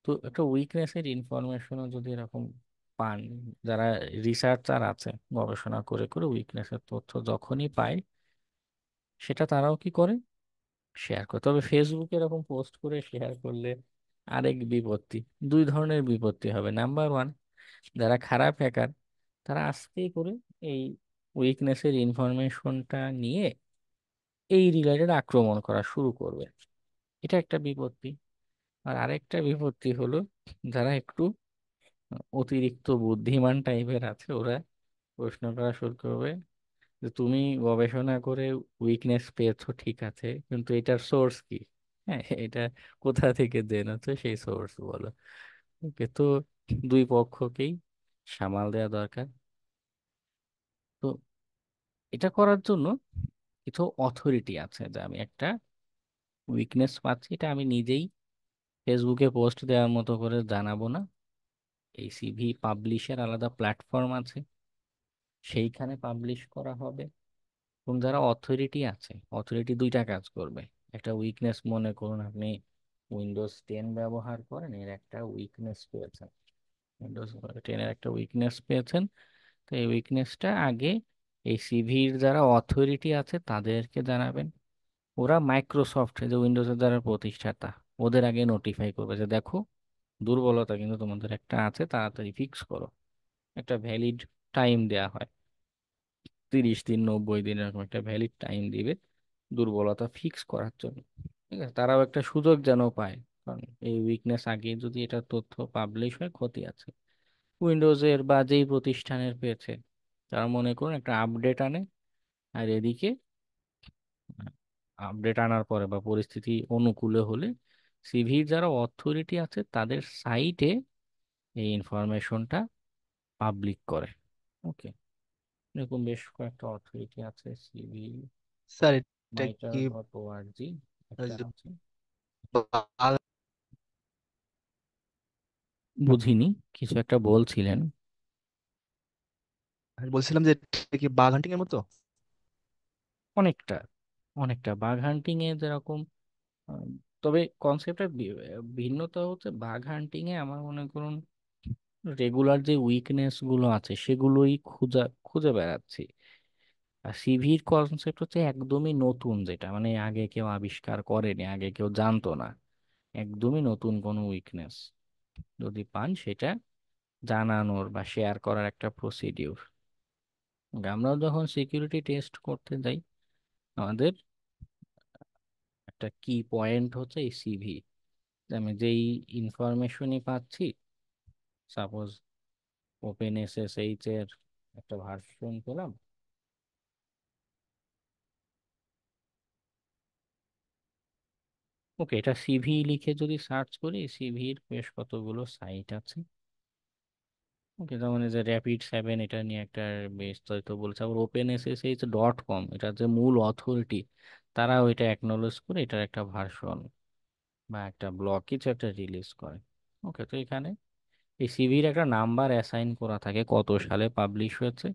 তো একটা উইকনেসের ইনফরমেশনও যদি এরকম পান, যারা রিসার্চার আছে, গবেষণা করে করে উইকনেসের তথ্য যখনই পায়, সেটা তারাও কি করে, শেয়ার করে। তবে ফেসবুকে এরকম পোস্ট করে শেয়ার করলে আরেক বিপত্তি, দুই ধরনের বিপত্তি হবে। নাম্বার ওয়ান, যারা খারাপ হ্যাকার, তারা আস্তে করে এই উইকনেসের ইনফরমেশনটা নিয়ে এই রিলেটেড আক্রমণ করা শুরু করবে, এটা একটা বিপত্তি। আর আরেকটা বিপত্তি হলো, যারা একটু অতিরিক্ত বুদ্ধিমান টাইপের আছে, ওরা প্রশ্ন করা শুরু করবে যে তুমি গবেষণা করে উইকনেস পেয়েছো ঠিক আছে, কিন্তু এটার সোর্স কি? হ্যাঁ, এটা কোথা থেকে জেনেছো, সেই সোর্স বলো। ওকে, তো দুই পক্ষকেই সামাল দেওয়া দরকার। তো এটা করার জন্য কিছু অথরিটি আছে, যে আমি একটা উইকনেস পাচ্ছি, এটা আমি নিজেই ফেসবুকে পোস্ট দেওয়ার মতো করে জানাবো না। এই সিভি পাবলিশের আলাদা প্ল্যাটফর্ম আছে, সেইখানে পাবলিশ করা হবে। এবং যারা অথরিটি আছে, অথরিটি দুইটা কাজ করবে। একটা উইকনেস, মনে করুন আপনি উইন্ডোজ 10 ব্যবহার করেন, এর একটা উইকনেস পেয়েছেন, উইন্ডোজ 10-এর একটা উইকনেস পেয়েছেন। তো এই উইকনেসটা আগে এই সিভির যারা অথরিটি আছে তাদেরকে জানাবেন। ওরা মাইক্রোসফট, যে উইন্ডোজের যারা প্রতিষ্ঠাতা, ওদের আগে নোটিফাই করবে যে দেখো, দুর্বলতা কিন্তু তোমাদের একটা আছে, তাড়াতাড়ি ফিক্স করো। একটা ভ্যালিড টাইম দেয়া হয়, 30 দিন 90 দিন এরকম একটা ভ্যালিড টাইম দিবে দুর্বলতা ফিক্স করার জন্য। ঠিক আছে, তারাও একটা সুযোগ যেন পায়, কারণ এই উইকনেস আগে যদি এটা তথ্য পাবলিশ হয়, ক্ষতি আছে উইন্ডোজের বা যেই প্রতিষ্ঠানের পেয়েছে। তারা মনে করুন একটা আপডেট আনে, আর এদিকে আপডেট আনার পরে বা পরিস্থিতি অনুকূলে হলে সিভির যারা অথরিটি আছে তাদের সাইটে এই ইনফরমেশনটা পাবলিক করে। ওকে, এরকম বেশ কয়েকটা অথরিটি আছে, সিভি স্যার এটা মাইটার কি ডট ওআরজি ওই একটা যে আছে। বাঘ, বুঝিনি, কিছু একটা বলছিলেন। আমি বলছিলাম যে এটা কি বাঘ হান্টিং এর মতো? অনেকটা, অনেকটা বাগ হান্টিং এ যেরকম, আহ, তবে কনসেপ্টটা ভিন্নতা হচ্ছে, বাগ হান্টিং এ আমার মনে করুন রেগুলার যে উইকনেস গুলো আছে সেগুলোই খুঁজে খুঁজে বেড়াচ্ছি। আর সিভির কনসেপ্ট হচ্ছে একদমই নতুন, যেটা মানে আগে কেউ আবিষ্কার করেনি, আগে কেউ জানতো না, একদমই নতুন কোনো উইকনেস যদি পান, সেটা জানানোর বা শেয়ার করার একটা প্রসিডিউর। আমরাও যখন সিকিউরিটি টেস্ট করতে যাই, আমাদের একটা কি পয়েন্ট হচ্ছে এই সিভি। আমি যেই ইনফরমেশনই পাচ্ছি, সাপোজ ওপেন এসএসএইচ এর একটা ভার্সন পেলাম, ওকে, এটা সিভি লিখে যদি সার্চ করি, সিভির বেশ কতগুলো সাইট আছে। ওকে, তার মানে যে র্যাপিড 7 এটা নিয়ে একটা বিস্তারিত বলছে। আবার OpenSSH.com, এটা যে মূল অথরিটি, তারা ওইটা অ্যাকনলেজ করে এটার একটা ভার্সন বা একটা ব্লক কিছু একটা রিলিজ করে। ওকে, তো এখানে এই সিভির একটা নাম্বার অ্যাসাইন করা থাকে, কত সালে পাবলিশ হয়েছে,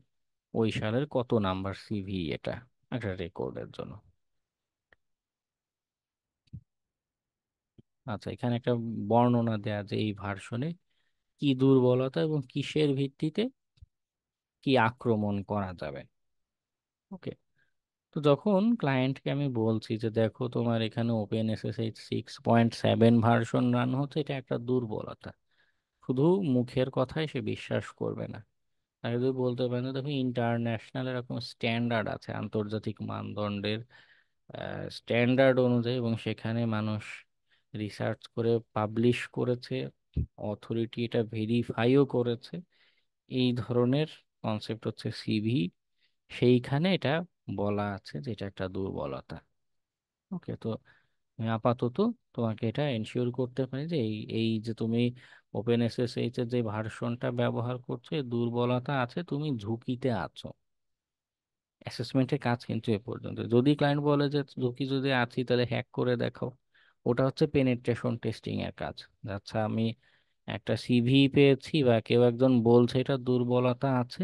ওই সালের কত নাম্বার সিভি, এটা একটা রেকর্ডের জন্য। আচ্ছা, এখানে একটা বর্ণনা দেয়া যে এই ভার্সনে কি দুর্বলতা এবং কিসের ভিত্তিতে কি আক্রমণ করা যাবে। ওকে, তো যখন ক্লায়েন্টকে আমি বলছি যে দেখো, তোমার এখানে OpenSSH 6.7 ভার্সন রান হচ্ছে, এটা একটা দুর্বলতা, শুধু মুখের কথায় সে বিশ্বাস করবে না। তাকে যদি বলতে পারেন যে দেখো, ইন্টারন্যাশনাল এরকম স্ট্যান্ডার্ড আছে, আন্তর্জাতিক মানদণ্ডের স্ট্যান্ডার্ড অনুযায়ী, এবং সেখানে মানুষ রিসার্চ করে পাবলিশ করেছে, অথরিটি এটা ভেরিফাইও করেছে, এই ধরনের কনসেপ্ট হচ্ছে সিভি, সেইখানে এটা বলা আছে যে এটা একটা দুর্বলতা। ওকে, তো আমি আপাতত তোমাকে এটা এনশিওর করতে পারি যে এই এই যে তুমি ওপেন এসএসএইচ এর যে ভার্সনটা ব্যবহার করছো, এই দুর্বলতা আছে, তুমি ঝুঁকিতে আছো। অ্যাসেসমেন্টের কাজ কিন্তু এ পর্যন্ত। যদি ক্লায়েন্ট বলে যে ঝুঁকি যদি আছি, তাহলে হ্যাক করে দেখো, ওটা হচ্ছে পেনেট্রেশন টেস্টিং এর কাজ। আচ্ছা, আমি একটা সিভি পেয়েছি বা কেউ একজন বলছে এটা দুর্বলতা আছে,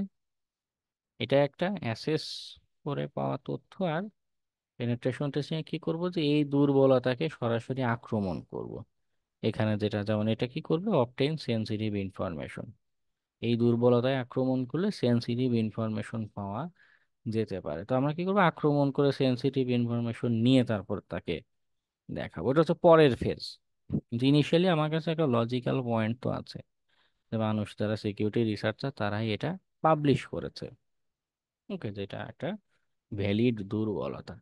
এটা একটা অ্যাসেস করে পাওয়া তথ্য। আর পেনেট্রেশন টেস্টিং কি করব, যে এই দুর্বলতাকে সরাসরি আক্রমণ করব। এখানে যেটা, যেমন এটা কি করবে, অবটেইন সেন্সিটিভ ইনফরমেশন। এই দুর্বলতায় আক্রমণ করলে সেন্সিটিভ ইনফরমেশন পাওয়া যেতে পারে। তো আমরা কি করবো, আক্রমণ করে সেন্সিটিভ ইনফরমেশন নিয়ে তারপর তাকে দেখাবো। এটা হচ্ছে পরের ফেজ। ইনিশিয়ালি আমার কাছে একটা লজিক্যাল পয়েন্ট তো আছে, যে মানুষ যারা সিকিউরিটি রিসার্চার তারাই এটা পাবলিশ করেছে, ওকে, যেটা একটা ভ্যালিড দুর্বলতা।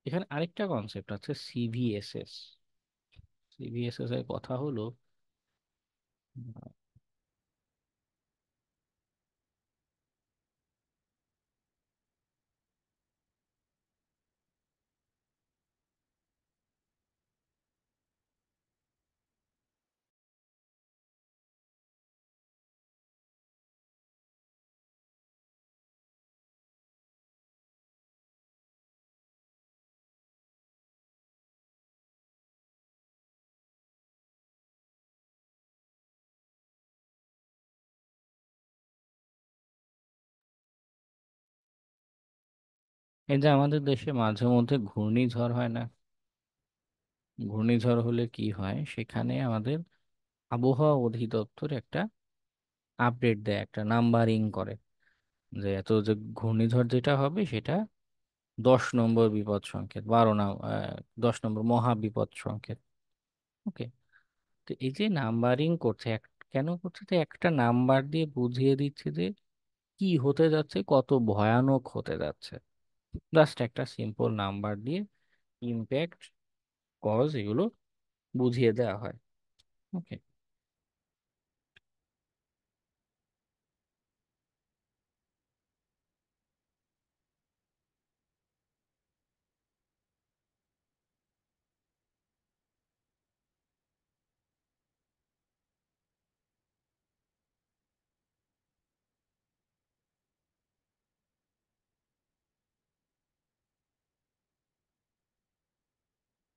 এখানে আরেকটা কনসেপ্ট আছে, সিভিএসএস। সিভিএসএস এর কথা হলো, এই যে আমাদের দেশে মাঝে মধ্যে ঘূর্ণিঝড় হয় না, ঘূর্ণিঝড় হলে কি হয়, সেখানে আমাদের আবহাওয়া অধিদপ্তর একটা আপডেট দেয়, একটা নাম্বারিং করে, যে এত যে ঘূর্ণিঝড় যেটা হবে সেটা 10 নম্বর বিপদ সংকেত, 10 নম্বর মহা বিপদ সংকেত। ওকে, তো এই যে নাম্বারিং করছে, কেন করছে, যে একটা নাম্বার দিয়ে বুঝিয়ে দিচ্ছে যে কি হতে যাচ্ছে, কত ভয়ানক হতে যাচ্ছে। জাস্ট একটা সিম্পল নাম্বার দিয়ে ইম্প্যাক্ট, কজ এগুলো বুঝিয়ে দেওয়া হয়। ওকে,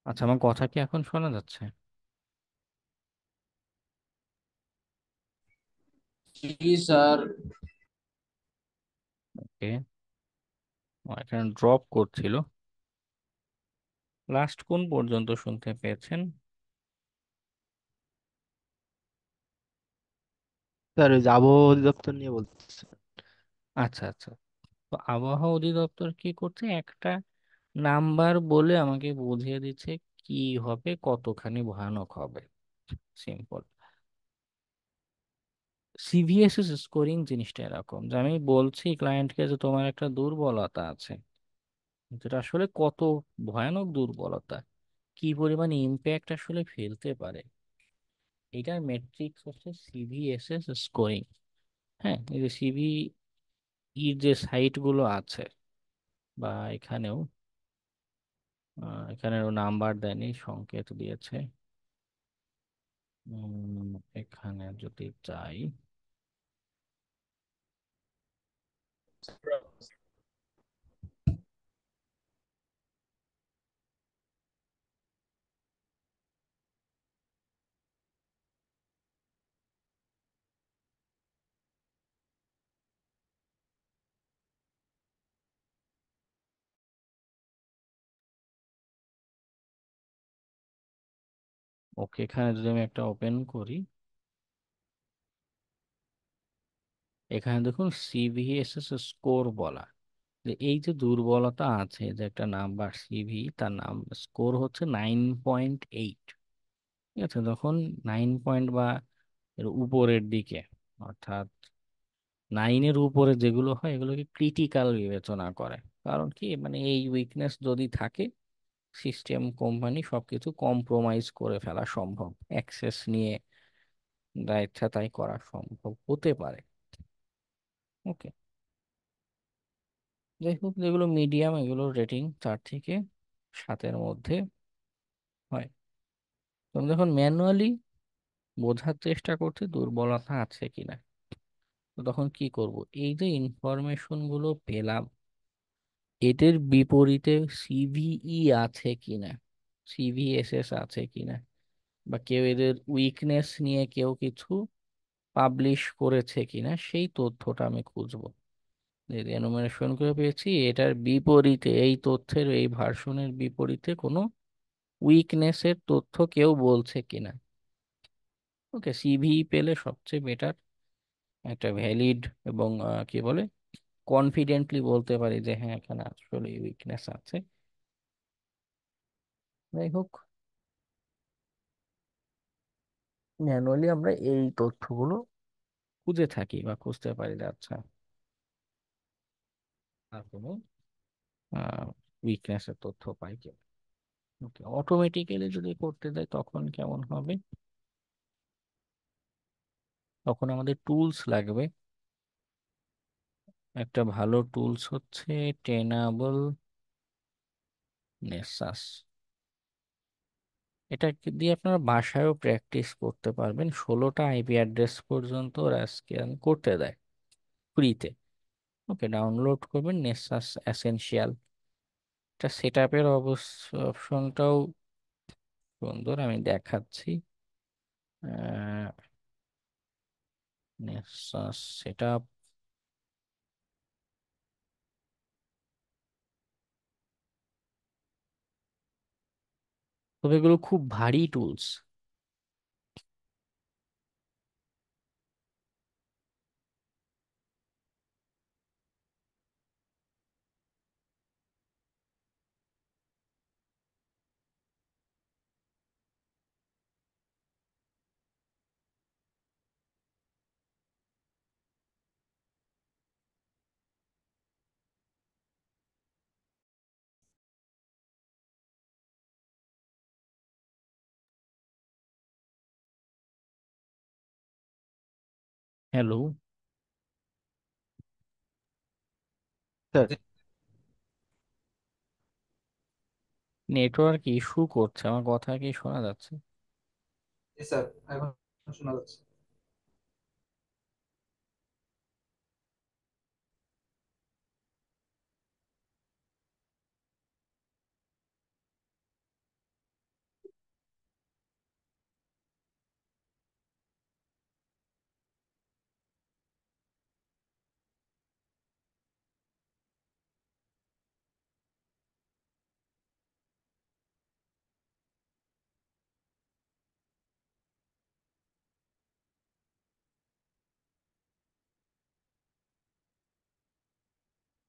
আচ্ছা, আমার কথা কি এখন শোনা যাচ্ছে? জি স্যার। ওকে, এখানে ড্রপ করছিল। লাস্ট কোন পর্যন্ত শুনতে পেয়েছেন? স্যার ওই যে আবহাওয়া অধিদপ্তর নিয়ে বলতেছে। আচ্ছা আচ্ছা, তো আবহাওয়া অধিদপ্তর কি করছে, একটা নাম্বার বলে আমাকে বুঝিয়ে দিচ্ছে কি হবে, কতখানি ভয়ানক হবে। সিম্পল। সিভিএসএস স্কোরিং জিনিসটা এরকম, যে আমি বলছি ক্লায়েন্টকে যে তোমার একটা দুর্বলতা আছে, যেটা আসলে কত ভয়ানক দুর্বলতা, কি পরিমাণ ইম্প্যাক্ট আসলে ফেলতে পারে, এটার মেট্রিক্স হচ্ছে সিভিএসএস স্কোরিং। হ্যাঁ, এই যে সিভি এর যে সাইট গুলো আছে, বা এখানেও এখানেও নাম্বার দেয়নি, সংকেত দিয়েছে। এখানে যদি চাই, ওকে, এখানে যদি আমি একটা ওপেন করি, এখানে দেখুন সিভিএসএস স্কোর বলা, যে এই যে দুর্বলতা আছে, যে একটা নাম্বার সিভি, তার নাম স্কোর হচ্ছে 9.8। ঠিক আছে, যখন 9 পয়েন্ট বা এর উপরের দিকে, অর্থাৎ 9-এর উপরে যেগুলো হয় এগুলোকে ক্রিটিক্যাল বিবেচনা করে। কারণ কি, মানে এই উইকনেস যদি থাকে, সিস্টেম কোম্পানি সবকিছু কম্প্রোমাইজ করে ফেলা সম্ভব, অ্যাক্সেস নিয়ে যা ইচ্ছা তাই করা সম্ভব হতে পারে। ওকে, যাই হোক, যেগুলো মিডিয়াম এগুলো রেটিং 4 থেকে 7-এর মধ্যে হয়। তো আমি যখন ম্যানুয়ালি বোঝার চেষ্টা করছি দুর্বলতা আছে কিনা, তো তখন কি করব, এই যে ইনফরমেশন গুলো পেলাম, এদের বিপরীতে সিভিই আছে কিনা, সিভিএসএস আছে কিনা, বা কেউ এদের উইকনেস নিয়ে কেউ কিছু পাবলিশ করেছে কিনা সেই তথ্যটা আমি খুঁজবো। যে এনুমারেশন করে পেয়েছি এটার বিপরীতে, এই তথ্যের এই ভার্সনের বিপরীতে কোনো উইকনেসের তথ্য কেউ বলছে কিনা। ওকে, সিভি পেলে সবচেয়ে বেটার, একটা ভ্যালিড এবং কি বলে কনফিডেন্টলি বলতে পারি যে হ্যাঁ এখানে আসলে উইকনেস আছে। যাই হোক, ম্যানুয়ালি আমরা এই তথ্যগুলো খুঁজে থাকি বা খুঁজতে পারি যে আচ্ছা আর কোনো উইকনেসের তথ্য পাই কি। ওকে, অটোমেটিক্যালি যদি করতে যাই তখন কেমন হবে? তখন আমাদের টুলস লাগবে। একটা ভালো টুলস হচ্ছে টেনাবল নেসাস। এটা দিয়ে আপনারা বাসায়ও প্র্যাকটিস করতে পারবেন। 16টা আইপি অ্যাড্রেস পর্যন্ত ওরা স্ক্যান করতে দেয় ফ্রিতে। ওকে, ডাউনলোড করবেন নেসাস এসেনশিয়াল। এটা সেট আপের অপশনটাও সুন্দর, আমি দেখাচ্ছি। নেসাস সেট আপ, তবে এগুলো খুব ভারী tools. Hello, sir network issue করছে, আমার কথা কি শোনা যাচ্ছে? জি স্যার, এখন শোনা যাচ্ছে।